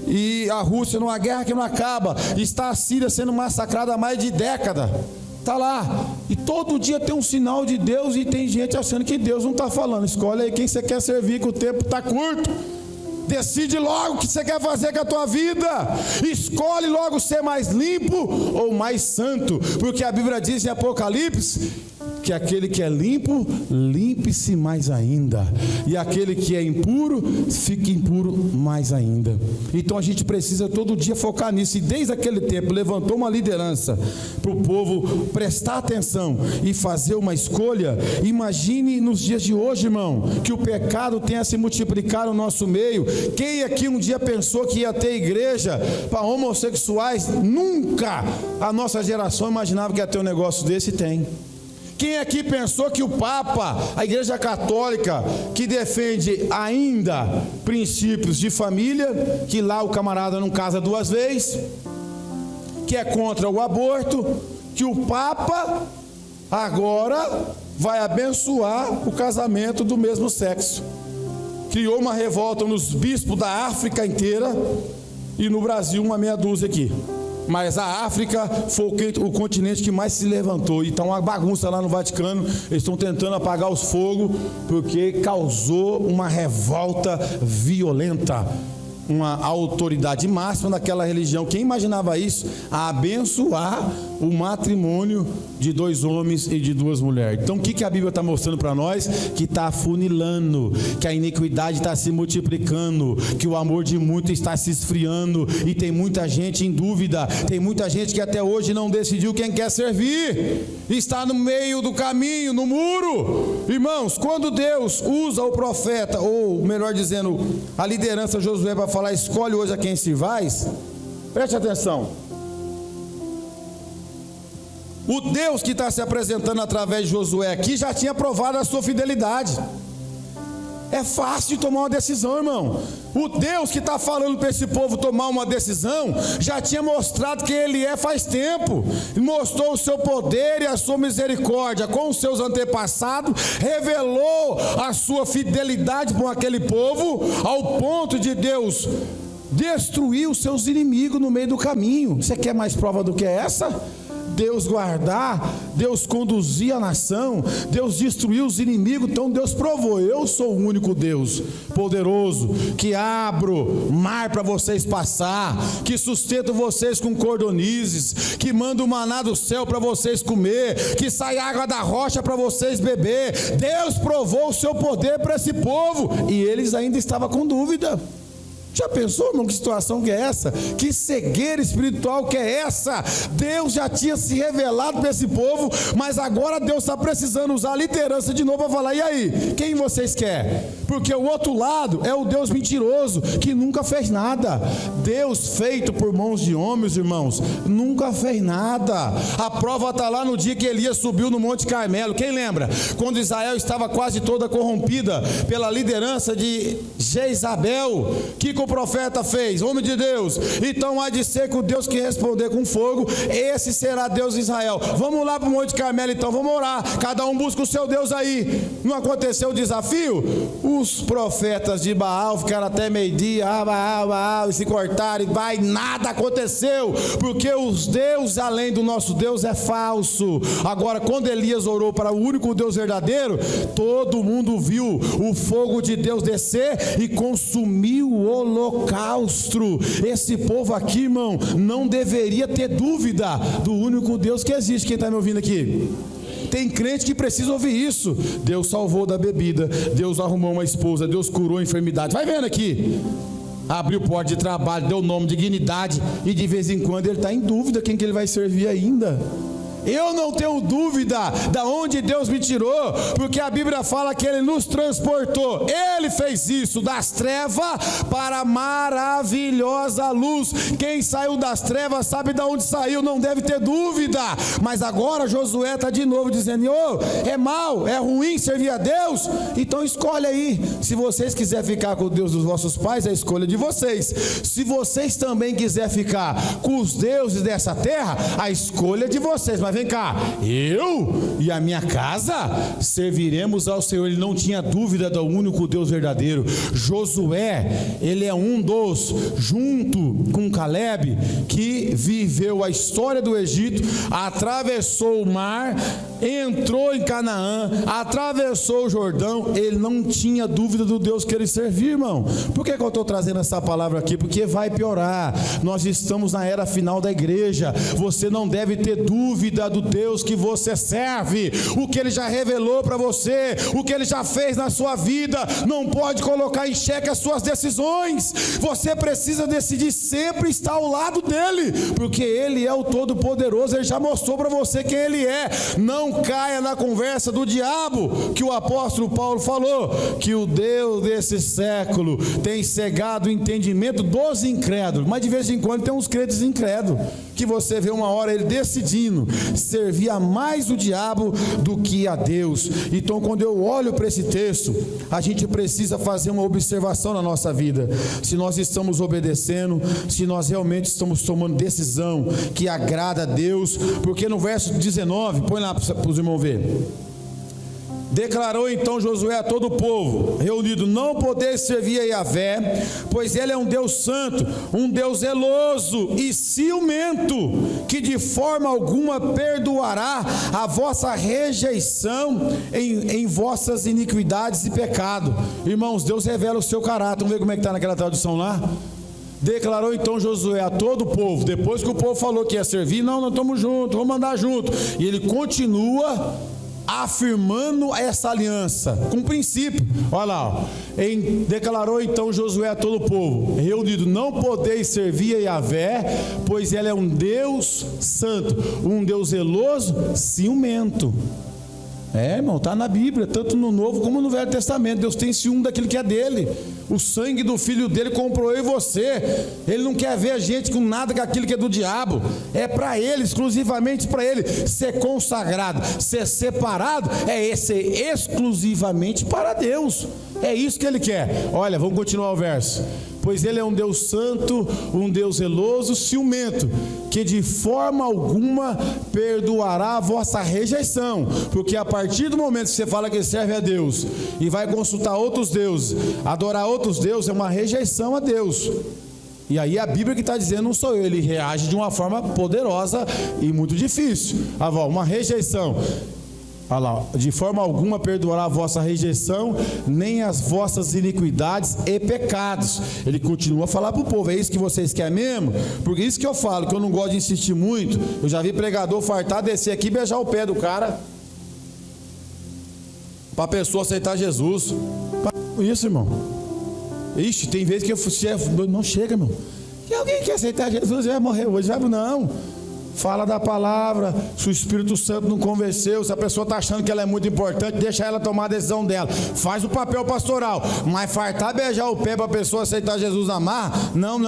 e a Rússia numa guerra que não acaba. Está a Síria sendo massacrada há mais de década. Está lá. E todo dia tem um sinal de Deus e tem gente achando que Deus não está falando. Escolhe aí quem você quer servir, que o tempo está curto. Decide logo o que você quer fazer com a tua vida. Escolhe logo ser mais limpo ou mais santo, porque a Bíblia diz em Apocalipse que aquele que é limpo, limpe-se mais ainda, e aquele que é impuro, fique impuro mais ainda. Então a gente precisa todo dia focar nisso. E desde aquele tempo levantou uma liderança para o povo prestar atenção e fazer uma escolha. Imagine nos dias de hoje, irmão, que o pecado tenha se multiplicado no nosso meio. Quem aqui um dia pensou que ia ter igreja para homossexuais? Nunca a nossa geração imaginava que ia ter um negócio desse. Tem. Quem aqui pensou que o Papa, a Igreja Católica, que defende ainda princípios de família, que lá o camarada não casa duas vezes, que é contra o aborto, que o Papa agora vai abençoar o casamento do mesmo sexo? Criou uma revolta nos bispos da África inteira e no Brasil uma meia dúzia aqui. Mas a África foi o continente que mais se levantou. E está uma bagunça lá no Vaticano. Eles estão tentando apagar os fogos porque causou uma revolta violenta. Uma autoridade máxima daquela religião. Quem imaginava isso? A abençoar o matrimônio de dois homens e de duas mulheres. Então o que a Bíblia está mostrando para nós? Que está afunilando, que a iniquidade está se multiplicando, que o amor de muitos está se esfriando, e tem muita gente em dúvida, tem muita gente que até hoje não decidiu quem quer servir, está no meio do caminho, no muro. Irmãos, quando Deus usa o profeta, ou melhor dizendo, a liderança Josué para falar, escolhe hoje a quem se vais, preste atenção. O Deus que está se apresentando através de Josué aqui já tinha provado a sua fidelidade. É fácil de tomar uma decisão, irmão. O Deus que está falando para esse povo tomar uma decisão já tinha mostrado quem Ele é faz tempo. Mostrou o seu poder e a sua misericórdia com os seus antepassados, revelou a sua fidelidade com aquele povo, ao ponto de Deus destruir os seus inimigos no meio do caminho. Você quer mais prova do que essa? Deus guardar, Deus conduzir a nação, Deus destruir os inimigos. Então Deus provou: eu sou o único Deus poderoso, que abro mar para vocês passar, que sustento vocês com cordonizes, que manda o maná do céu para vocês comer, que sai água da rocha para vocês beber. Deus provou o seu poder para esse povo, e eles ainda estavam com dúvida. Já pensou, irmão, que situação que é essa? Que cegueira espiritual que é essa? Deus já tinha se revelado para esse povo, mas agora Deus está precisando usar a liderança de novo para falar: e aí, quem vocês querem? Porque o outro lado é o Deus mentiroso, que nunca fez nada. Deus feito por mãos de homens, irmãos, nunca fez nada. A prova está lá no dia que Elias subiu no Monte Carmelo. Quem lembra? Quando Israel estava quase toda corrompida pela liderança de Jezabel, que o profeta fez: homem de Deus, então há de ser que o Deus que responder com fogo, esse será Deus de Israel. Vamos lá para o Monte Carmelo então, vamos orar, cada um busca o seu Deus aí. Não aconteceu o desafio? Os profetas de Baal ficaram até meio-dia, Baal, e se cortaram, e nada aconteceu, porque os deuses além do nosso Deus é falso. Agora, quando Elias orou para o único Deus verdadeiro, todo mundo viu o fogo de Deus descer e consumiu o holocausto. Esse povo aqui, irmão, não deveria ter dúvida do único Deus que existe. Quem está me ouvindo aqui? Tem crente que precisa ouvir isso. Deus salvou da bebida, Deus arrumou uma esposa, Deus curou a enfermidade. Vai vendo aqui. Abriu porta de trabalho, deu nome, dignidade, e de vez em quando ele está em dúvida quem que ele vai servir ainda. Eu não tenho dúvida da onde Deus me tirou, porque a Bíblia fala que Ele nos transportou. Ele fez isso, das trevas para a maravilhosa luz. Quem saiu das trevas sabe de onde saiu, não deve ter dúvida. Mas agora Josué está de novo dizendo: é mal, é ruim servir a Deus? Então escolhe aí. Se vocês quiserem ficar com o Deus dos vossos pais, é a escolha de vocês. Se vocês também quiserem ficar com os deuses dessa terra, a escolha é de vocês. Mas vem cá, eu e a minha casa serviremos ao Senhor. Ele não tinha dúvida do único Deus verdadeiro. Josué, ele é um dos, junto com Caleb, que viveu a história do Egito, atravessou o mar, entrou em Canaã, atravessou o Jordão. Ele não tinha dúvida do Deus que ele servia, irmão. Por que eu estou trazendo essa palavra aqui? Porque vai piorar. Nós estamos na era final da igreja. Você não deve ter dúvida do Deus que você serve. O que Ele já revelou para você, o que Ele já fez na sua vida, não pode colocar em xeque as suas decisões. Você precisa decidir sempre estar ao lado dEle, porque Ele é o Todo-Poderoso. Ele já mostrou para você quem Ele é. Não caia na conversa do diabo, que o apóstolo Paulo falou, que o Deus desse século tem cegado o entendimento dos incrédulos. Mas de vez em quando tem uns crentes incrédulos, que você vê uma hora ele decidindo servir a mais o diabo do que a Deus. Então, quando eu olho para esse texto, a gente precisa fazer uma observação na nossa vida, se nós estamos obedecendo, se nós realmente estamos tomando decisão que agrada a Deus. Porque no verso 19, põe lá para os irmãos ver: declarou então Josué a todo o povo reunido: não podeis servir a Yahvé, pois Ele é um Deus santo, um Deus zeloso e ciumento, que de forma alguma perdoará a vossa rejeição em vossas iniquidades e pecado. Irmãos, Deus revela o seu caráter. Vamos ver como é que está naquela tradução lá. Declarou então Josué a todo o povo, depois que o povo falou que ia servir: não, nós estamos juntos, vamos andar juntos. E ele continua afirmando essa aliança com princípio. Olha lá, declarou então Josué a todo o povo reunido: não podeis servir a Yahvé, pois Ele é um Deus santo, um Deus zeloso, ciumento. Irmão, está na Bíblia, tanto no Novo como no Velho Testamento. Deus tem ciúme daquilo que é dele. O sangue do Filho dele comprou eu e você. Ele não quer ver a gente com nada com aquilo que é do diabo. É para ele, exclusivamente para ele. Ser consagrado, ser separado, é ser exclusivamente para Deus. É isso que ele quer. Olha, vamos continuar o verso. Pois Ele é um Deus santo, um Deus zeloso, ciumento, que de forma alguma perdoará a vossa rejeição. Porque a partir do momento que você fala que serve a Deus e vai consultar outros deuses, adorar outros deuses, é uma rejeição a Deus. E aí a Bíblia que está dizendo, não sou eu. Ele reage de uma forma poderosa e muito difícil. Uma rejeição. Olha lá: de forma alguma perdoará a vossa rejeição, nem as vossas iniquidades e pecados. Ele continua a falar para o povo: é isso que vocês querem mesmo? Porque isso que eu falo, que eu não gosto de insistir muito. Eu já vi pregador fartar, descer aqui e beijar o pé do cara, para a pessoa aceitar Jesus. Isso, irmão. Ixi, tem vezes que eu não chega, irmão. E alguém quer aceitar Jesus vai morrer hoje? Não. Fala da palavra. Se o Espírito Santo não convenceu, se a pessoa está achando que ela é muito importante, deixa ela tomar a decisão dela. Faz o papel pastoral. Mas fartar beijar o pé para a pessoa aceitar Jesus na marra? Não.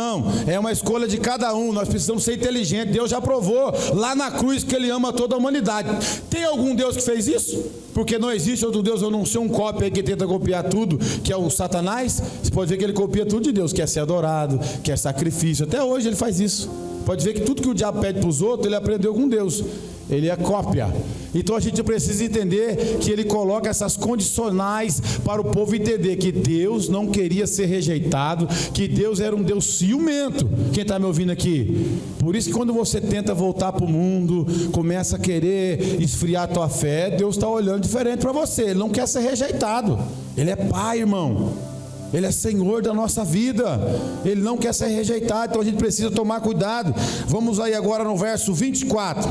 É uma escolha de cada um. Nós precisamos ser inteligentes. Deus já provou lá na cruz que Ele ama toda a humanidade. Tem algum Deus que fez isso? Porque não existe outro Deus, eu não sei um cópia aí que tenta copiar tudo, que é o Satanás. Você pode ver que ele copia tudo de Deus, quer ser adorado, quer sacrifício. Até hoje ele faz isso. Pode ver que tudo que o diabo pede para os outros, ele aprendeu com Deus. Ele é cópia. Então a gente precisa entender que ele coloca essas condicionais para o povo entender que Deus não queria ser rejeitado, que Deus era um Deus ciumento. Quem está me ouvindo aqui? Por isso que quando você tenta voltar para o mundo, começa a querer esfriar a tua fé, Deus está olhando diferente para você. Ele não quer ser rejeitado. Ele é pai, irmão. Ele é Senhor da nossa vida, Ele não quer ser rejeitado, então a gente precisa tomar cuidado. Vamos aí agora no verso 24,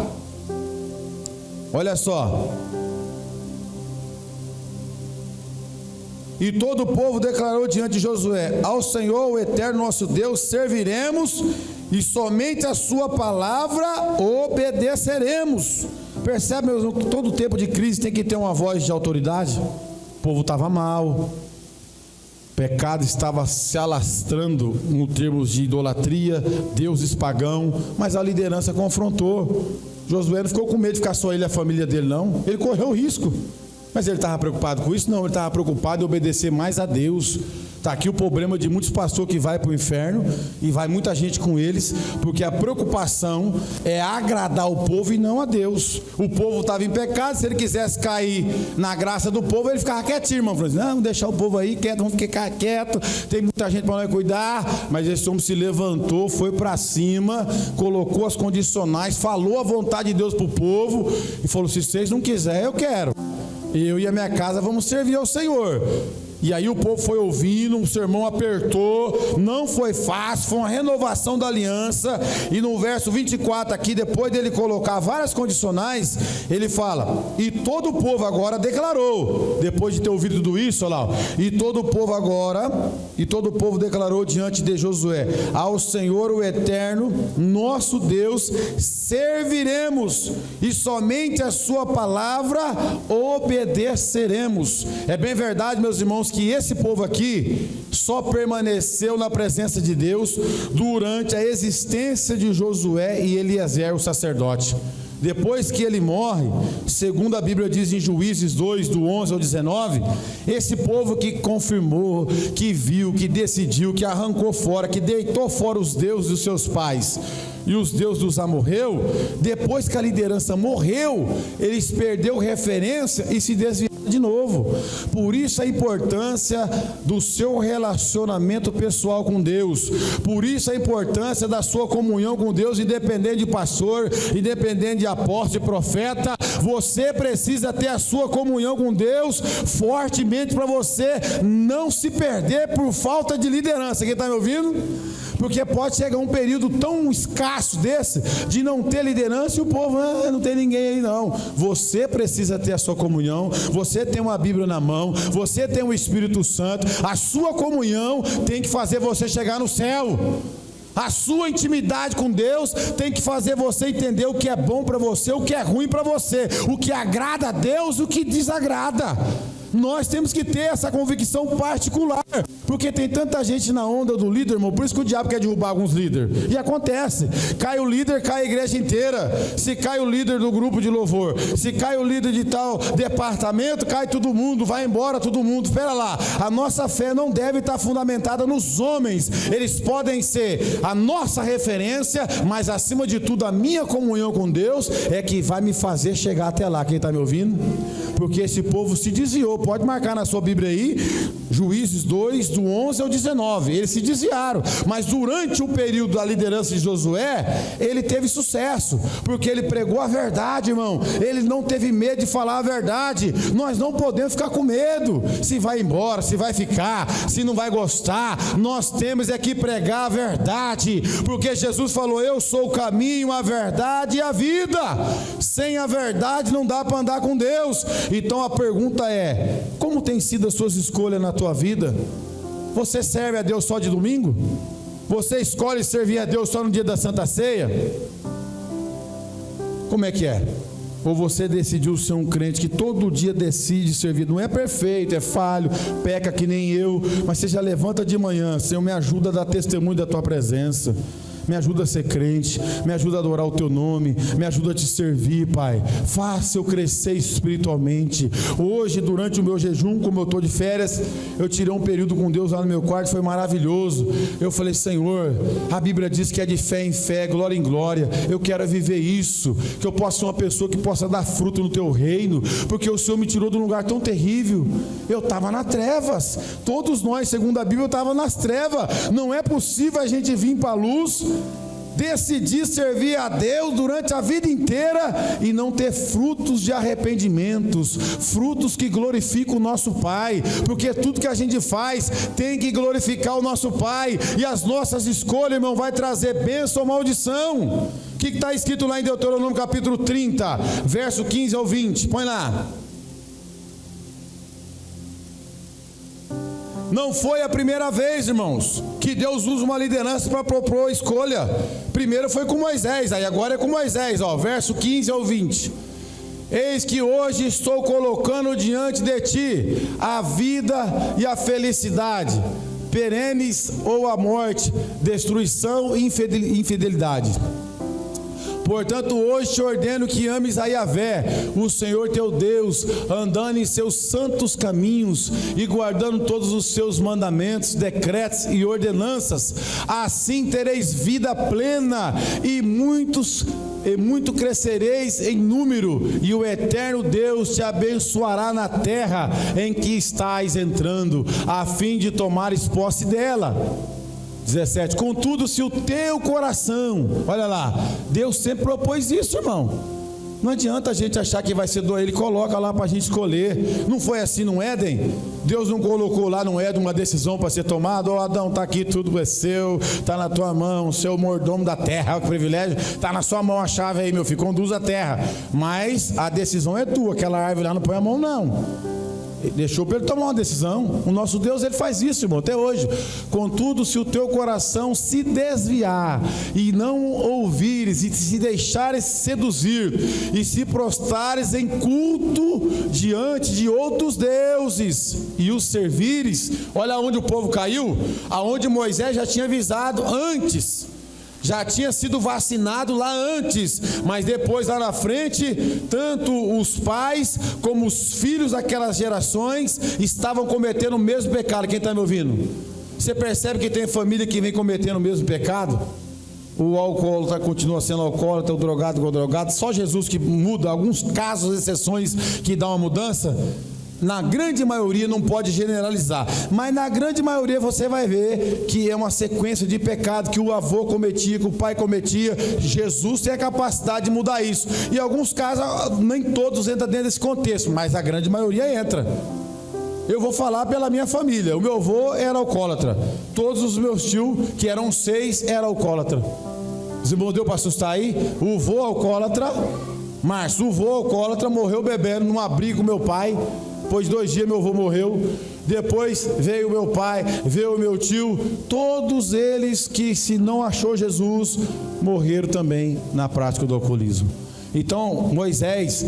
olha só. E todo o povo declarou diante de Josué: ao Senhor, o eterno nosso Deus, serviremos, e somente a sua palavra obedeceremos. Percebe, meus irmãos, que todo tempo de crise tem que ter uma voz de autoridade. O povo estava mal, o pecado estava se alastrando no termos de idolatria, deuses pagãos, mas a liderança confrontou. Josué não ficou com medo de ficar só ele e a família dele, não. Ele correu o risco. Mas ele estava preocupado com isso? Não, ele estava preocupado em obedecer mais a Deus. Está aqui o problema de muitos pastores que vai para o inferno, e vai muita gente com eles, porque a preocupação é agradar o povo e não a Deus. O povo estava em pecado, se ele quisesse cair na graça do povo, ele ficava quietinho, irmão. Falou assim: não, vamos deixar o povo aí quieto, vamos ficar quieto, tem muita gente para nós cuidar. Mas esse homem se levantou, foi para cima, colocou as condicionais, falou a vontade de Deus para o povo, e falou: se vocês não quiserem, eu quero. Eu e a minha casa vamos servir ao Senhor. E aí o povo foi ouvindo, o sermão apertou, não foi fácil, foi uma renovação da aliança. E no verso 24 aqui, depois dele colocar várias condicionais, ele fala: e todo o povo agora declarou, depois de ter ouvido tudo isso, olha lá, e todo o povo declarou diante de Josué: ao Senhor o eterno, nosso Deus, serviremos, e somente a sua palavra obedeceremos. É bem verdade, meus irmãos, que esse povo aqui só permaneceu na presença de Deus durante a existência de Josué e Eliezer, o sacerdote. Depois que ele morre, segundo a Bíblia diz em Juízes 2, do 11 ao 19, esse povo que confirmou, que viu, que decidiu, que arrancou fora, que deitou fora os deuses dos seus pais e os deuses dos amorreus, depois que a liderança morreu, eles perderam referência e se desviaram de novo. Por isso a importância do seu relacionamento pessoal com Deus, por isso a importância da sua comunhão com Deus, independente de pastor, independente de apóstolo e profeta. Você precisa ter a sua comunhão com Deus fortemente para você não se perder por falta de liderança. Quem está me ouvindo? Porque pode chegar um período tão escasso desse, de não ter liderança, e o povo, não tem ninguém aí não. Você precisa ter a sua comunhão, você tem uma Bíblia na mão, você tem o Espírito Santo. A sua comunhão tem que fazer você chegar no céu. A sua intimidade com Deus tem que fazer você entender o que é bom para você, o que é ruim para você, o que agrada a Deus, o que desagrada. Nós temos que ter essa convicção particular, porque tem tanta gente na onda do líder, irmão. Por isso que o diabo quer derrubar alguns líderes, e acontece, cai o líder, cai a igreja inteira. Se cai o líder do grupo de louvor, se cai o líder de tal departamento, cai todo mundo, vai embora todo mundo. Espera lá, a nossa fé não deve estar fundamentada nos homens. Eles podem ser a nossa referência, mas acima de tudo a minha comunhão com Deus é que vai me fazer chegar até lá. Quem está me ouvindo? Porque esse povo se desviou. Pode marcar na sua Bíblia aí, Juízes 2, do 11 ao 19. Eles se desviaram, mas durante o período da liderança de Josué, ele teve sucesso, porque ele pregou a verdade, irmão. Ele não teve medo de falar a verdade. Nós não podemos ficar com medo, se vai embora, se vai ficar, se não vai gostar. Nós temos é que pregar a verdade, porque Jesus falou: eu sou o caminho, a verdade e a vida. Sem a verdade não dá para andar com Deus. Então a pergunta é: como tem sido as suas escolhas na tua vida? Você serve a Deus só de domingo? Você escolhe servir a Deus só no dia da Santa Ceia? Como é que é? Ou você decidiu ser um crente que todo dia decide servir? Não é perfeito, é falho, peca que nem eu, mas você já levanta de manhã: Senhor, me ajuda a dar testemunho da tua presença, me ajuda a ser crente, me ajuda a adorar o teu nome, me ajuda a te servir, Pai. Faça eu crescer espiritualmente. Hoje, durante o meu jejum, como eu estou de férias, eu tirei um período com Deus lá no meu quarto, foi maravilhoso. Eu falei: Senhor, a Bíblia diz que é de fé em fé, glória em glória. Eu quero viver isso, que eu possa ser uma pessoa que possa dar fruto no teu reino, porque o Senhor me tirou de um lugar tão terrível. Eu estava nas trevas. Todos nós, segundo a Bíblia, estávamos nas trevas. Não é possível a gente vir para a luz decidir servir a Deus durante a vida inteira e não ter frutos de arrependimentos, frutos que glorificam o nosso Pai, porque tudo que a gente faz tem que glorificar o nosso Pai, e as nossas escolhas, irmão, vai trazer bênção ou maldição. O que está escrito lá em Deuteronômio capítulo 30, verso 15 ao 20, põe lá. Não foi a primeira vez, irmãos, que Deus usa uma liderança para propor escolha. Primeiro foi com Moisés, aí agora é com Moisés, verso 15 ao 20. Eis que hoje estou colocando diante de ti a vida e a felicidade, perenes ou a morte, destruição e infidelidade. Portanto, hoje te ordeno que ames a Yahvé, o Senhor teu Deus, andando em seus santos caminhos e guardando todos os seus mandamentos, decretos e ordenanças. Assim tereis vida plena e muito crescereis em número, e o eterno Deus te abençoará na terra em que estais entrando, a fim de tomares posse dela. 17. Contudo, se o teu coração, olha lá, Deus sempre propôs isso, irmão. Não adianta a gente achar que vai ser do Ele coloca lá para a gente escolher. Não foi assim no Éden? Deus não colocou lá no Éden uma decisão para ser tomada. Adão, está aqui, tudo é seu, está na tua mão, seu mordomo da terra, o privilégio, está na sua mão a chave aí, meu filho, conduz a terra. Mas a decisão é tua, aquela árvore lá não põe a mão não. Deixou para ele tomar uma decisão. O nosso Deus, ele faz isso, irmão, até hoje. Contudo, se o teu coração se desviar e não ouvires e se deixares seduzir e se prostrares em culto diante de outros deuses e os servires, olha onde o povo caiu, aonde Moisés já tinha avisado antes. Já tinha sido vacinado lá antes, mas depois lá na frente, tanto os pais como os filhos daquelas gerações estavam cometendo o mesmo pecado. Quem está me ouvindo? Você percebe que tem família que vem cometendo o mesmo pecado? O alcoólatra continua sendo alcoólatra, o drogado igual drogado. Só Jesus que muda, alguns casos, exceções que dá uma mudança. Na grande maioria, não pode generalizar, mas na grande maioria você vai ver que é uma sequência de pecado que o avô cometia, que o pai cometia. Jesus tem a capacidade de mudar isso. E em alguns casos, nem todos entram dentro desse contexto, mas a grande maioria entra. Eu vou falar pela minha família. O meu avô era alcoólatra. Todos os meus tios, que eram 6, eram alcoólatra. Os irmãos, deu para assustar aí? O vô alcoólatra, Márcio, o vô alcoólatra, morreu bebendo num abrigo com meu pai. Depois de 2 dias meu avô morreu. Depois veio meu pai, veio o meu tio. Todos eles que, se não achou Jesus, morreram também na prática do alcoolismo. Então Moisés,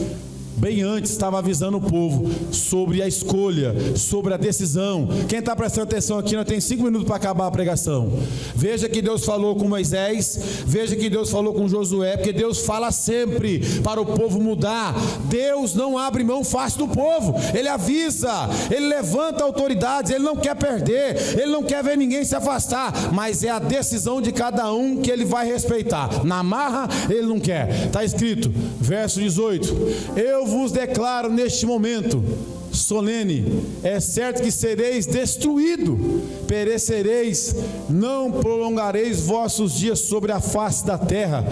bem antes, estava avisando o povo sobre a escolha, sobre a decisão. Quem está prestando atenção aqui, nós temos 5 minutos para acabar a pregação. Veja que Deus falou com Moisés, veja que Deus falou com Josué, porque Deus fala sempre para o povo mudar. Deus não abre mão fácil do povo, Ele avisa, Ele levanta autoridades, Ele não quer perder, Ele não quer ver ninguém se afastar, mas é a decisão de cada um que Ele vai respeitar. Na marra, Ele não quer. Está escrito, verso 18: eu vos declaro neste momento solene, é certo que sereis destruído, perecereis, não prolongareis vossos dias sobre a face da terra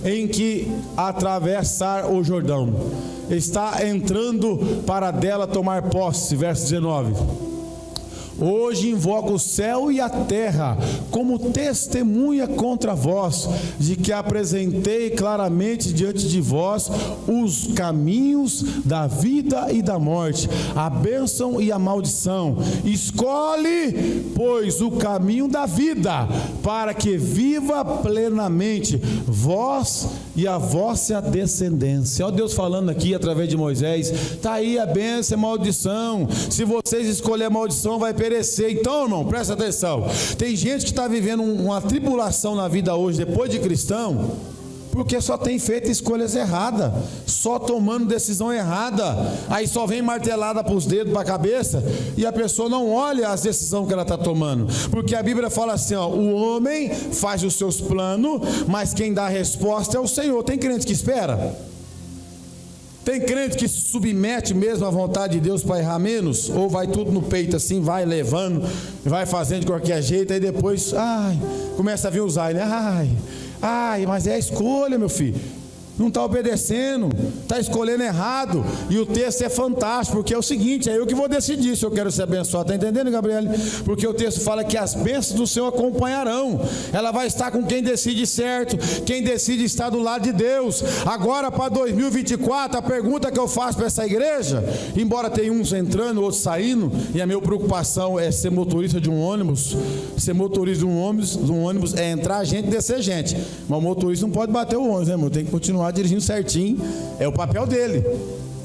em que atravessar o Jordão. Está entrando para dela tomar posse. Verso 19: hoje invoco o céu e a terra como testemunha contra vós, de que apresentei claramente diante de vós os caminhos da vida e da morte, a bênção e a maldição. Escolhe, pois, o caminho da vida, para que viva plenamente vós e a vossa descendência. Olha Deus falando aqui através de Moisés. Está aí a bênção e a maldição. Se vocês escolherem a maldição, vai perecer. Então, irmão, presta atenção. Tem gente que está vivendo uma tribulação na vida hoje, depois de cristão, porque só tem feito escolhas erradas, só tomando decisão errada. Aí só vem martelada para os dedos, para a cabeça, e a pessoa não olha as decisões que ela está tomando. Porque a Bíblia fala assim, o homem faz os seus planos, mas quem dá a resposta é o Senhor. Tem crente que espera? Tem crente que se submete mesmo à vontade de Deus para errar menos? Ou vai tudo no peito assim, vai levando, vai fazendo de qualquer jeito, aí depois, começa a vir os ai, né? Ai, mas é a escolha, meu filho. Não está obedecendo, está escolhendo errado. E o texto é fantástico, porque é o seguinte: é eu que vou decidir se eu quero ser abençoado. Está entendendo, Gabriel? Porque o texto fala que as bênçãos do Senhor acompanharão. Ela vai estar com quem decide certo, quem decide estar do lado de Deus. Agora, para 2024, a pergunta que eu faço para essa igreja, embora tenha uns entrando, outros saindo, e a minha preocupação é ser motorista de um ônibus. Ser motorista de um ônibus é entrar gente e descer gente. Mas o motorista não pode bater o ônibus, né, irmão? Tem que continuar dirigindo certinho, é o papel dele.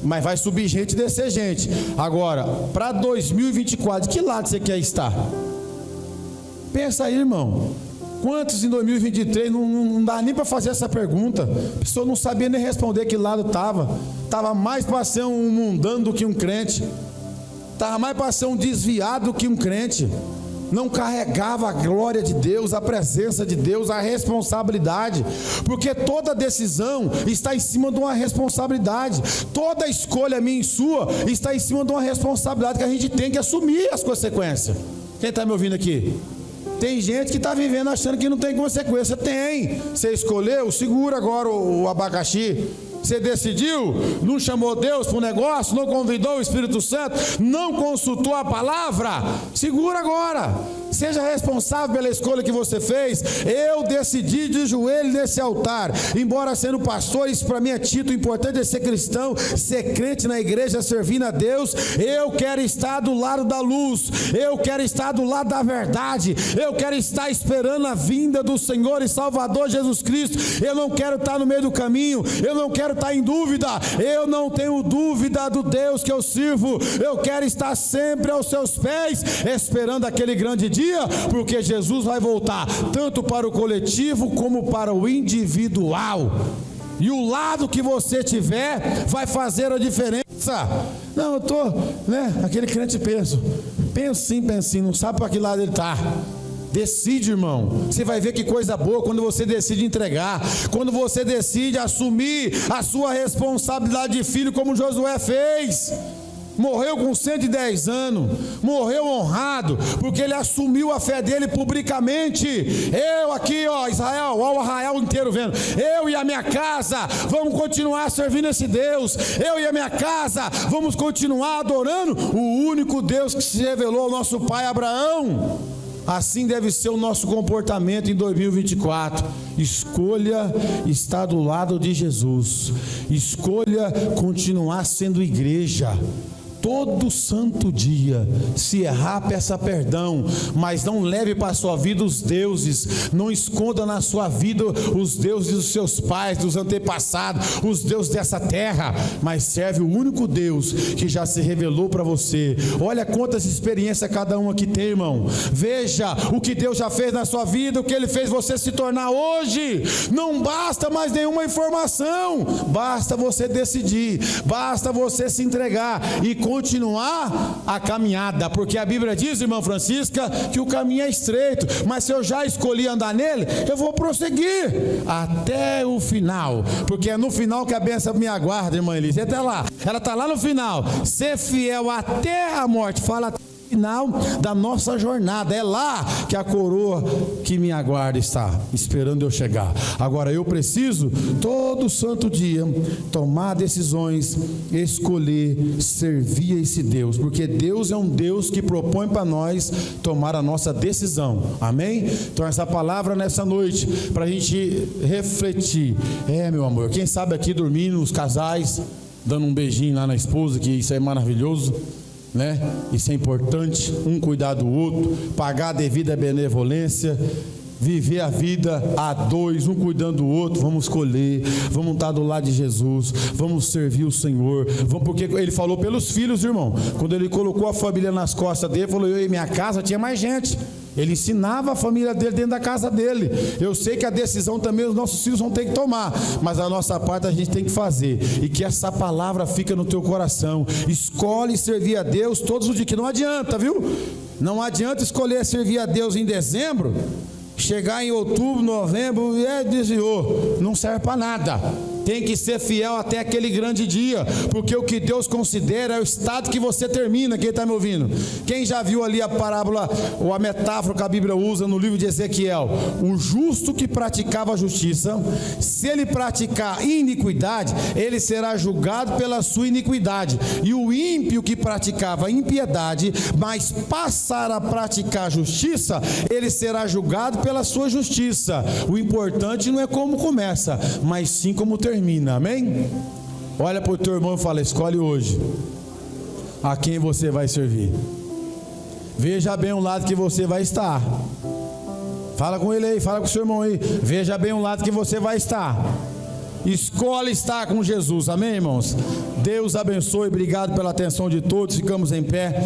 Mas vai subir gente e descer gente. Agora, para 2024, de que lado você quer estar? Pensa aí, irmão. Quantos em 2023 não dá nem para fazer essa pergunta? A pessoa não sabia nem responder que lado estava. Estava mais para ser um mundano do que um crente. Estava mais para ser um desviado do que um crente. Não carregava a glória de Deus, a presença de Deus, a responsabilidade, porque toda decisão está em cima de uma responsabilidade, toda escolha minha e sua está em cima de uma responsabilidade que a gente tem que assumir as consequências. Quem está me ouvindo aqui? Tem gente que está vivendo achando que não tem consequência. Tem. Você escolheu, segura agora o abacaxi. Você decidiu, não chamou Deus para o negócio, não convidou o Espírito Santo, não consultou a palavra, segura agora. Seja responsável pela escolha que você fez. Eu decidi de joelho nesse altar, embora sendo pastor, isso para mim é título importante, é ser cristão, ser crente na igreja, servindo a Deus. Eu quero estar do lado da luz, eu quero estar do lado da verdade, eu quero estar esperando a vinda do Senhor e Salvador Jesus Cristo. Eu não quero estar no meio do caminho, eu não quero estar em dúvida, eu não tenho dúvida do Deus que eu sirvo. Eu quero estar sempre aos seus pés, esperando aquele grande dia, porque Jesus vai voltar tanto para o coletivo como para o individual. E o lado que você tiver vai fazer a diferença. Não, eu estou, aquele crente pensa sim, não sabe para que lado ele está. Decide, irmão. Você vai ver que coisa boa quando você decide entregar, quando você decide assumir a sua responsabilidade de filho, como Josué fez. Morreu com 110 anos, morreu honrado, porque ele assumiu a fé dele publicamente. Eu aqui, Israel, o Arraial inteiro vendo, eu e a minha casa vamos continuar servindo esse Deus, eu e a minha casa vamos continuar adorando o único Deus que se revelou ao nosso pai Abraão. Assim deve ser o nosso comportamento em 2024. Escolha estar do lado de Jesus. Escolha continuar sendo igreja. Todo santo dia, se errar, peça perdão, mas não leve para a sua vida os deuses, não esconda na sua vida os deuses dos seus pais, dos antepassados, os deuses dessa terra, mas serve o único Deus que já se revelou para você. Olha quantas experiências cada um aqui tem, irmão. Veja o que Deus já fez na sua vida, o que Ele fez você se tornar hoje. Não basta mais nenhuma informação, basta você decidir, basta você se entregar e continuar a caminhada, porque a Bíblia diz, irmã Francisca, que o caminho é estreito, mas se eu já escolhi andar nele, eu vou prosseguir até o final, porque é no final que a bênção me aguarda, irmã Elise. Até lá, ela está lá no final. Ser fiel até a morte, fala até o final da nossa jornada, é lá que a coroa que me aguarda está esperando eu chegar. Agora eu preciso todo santo dia tomar decisões, escolher, servir a esse Deus, porque Deus é um Deus que propõe para nós tomar a nossa decisão. Amém? Então essa palavra nessa noite para a gente refletir. Meu amor, quem sabe aqui dormindo os casais, dando um beijinho lá na esposa, que isso é maravilhoso, né? Isso é importante, um cuidar do outro, pagar a devida benevolência, viver a vida a dois, um cuidando do outro. Vamos escolher, vamos estar do lado de Jesus, vamos servir o Senhor, porque Ele falou pelos filhos, irmão. Quando Ele colocou a família nas costas dele, falou: eu e minha casa, tinha mais gente. Ele ensinava a família dele dentro da casa dele. Eu sei que a decisão também os nossos filhos vão ter que tomar, mas a nossa parte a gente tem que fazer. E que essa palavra fica no teu coração. Escolhe servir a Deus todos os dias, que não adianta, viu? Não adianta escolher servir a Deus em dezembro, chegar em outubro, novembro, desviou. Não serve para nada. tem que ser fiel até aquele grande dia, porque o que Deus considera é o estado que você termina. Quem está me ouvindo? Quem já viu ali a parábola ou a metáfora que a Bíblia usa no livro de Ezequiel? O justo que praticava a justiça, se ele praticar iniquidade, ele será julgado pela sua iniquidade, e o ímpio que praticava impiedade, mas passar a praticar justiça, ele será julgado pela sua justiça. O importante não é como começa, mas sim como termina, amém? Olha para o teu irmão e fala: escolhe hoje a quem você vai servir. Veja bem o lado que você vai estar. Fala com ele aí, fala com o seu irmão aí. Veja bem o lado que você vai estar. Escolhe estar com Jesus, amém, irmãos? Deus abençoe, obrigado pela atenção de todos, ficamos em pé.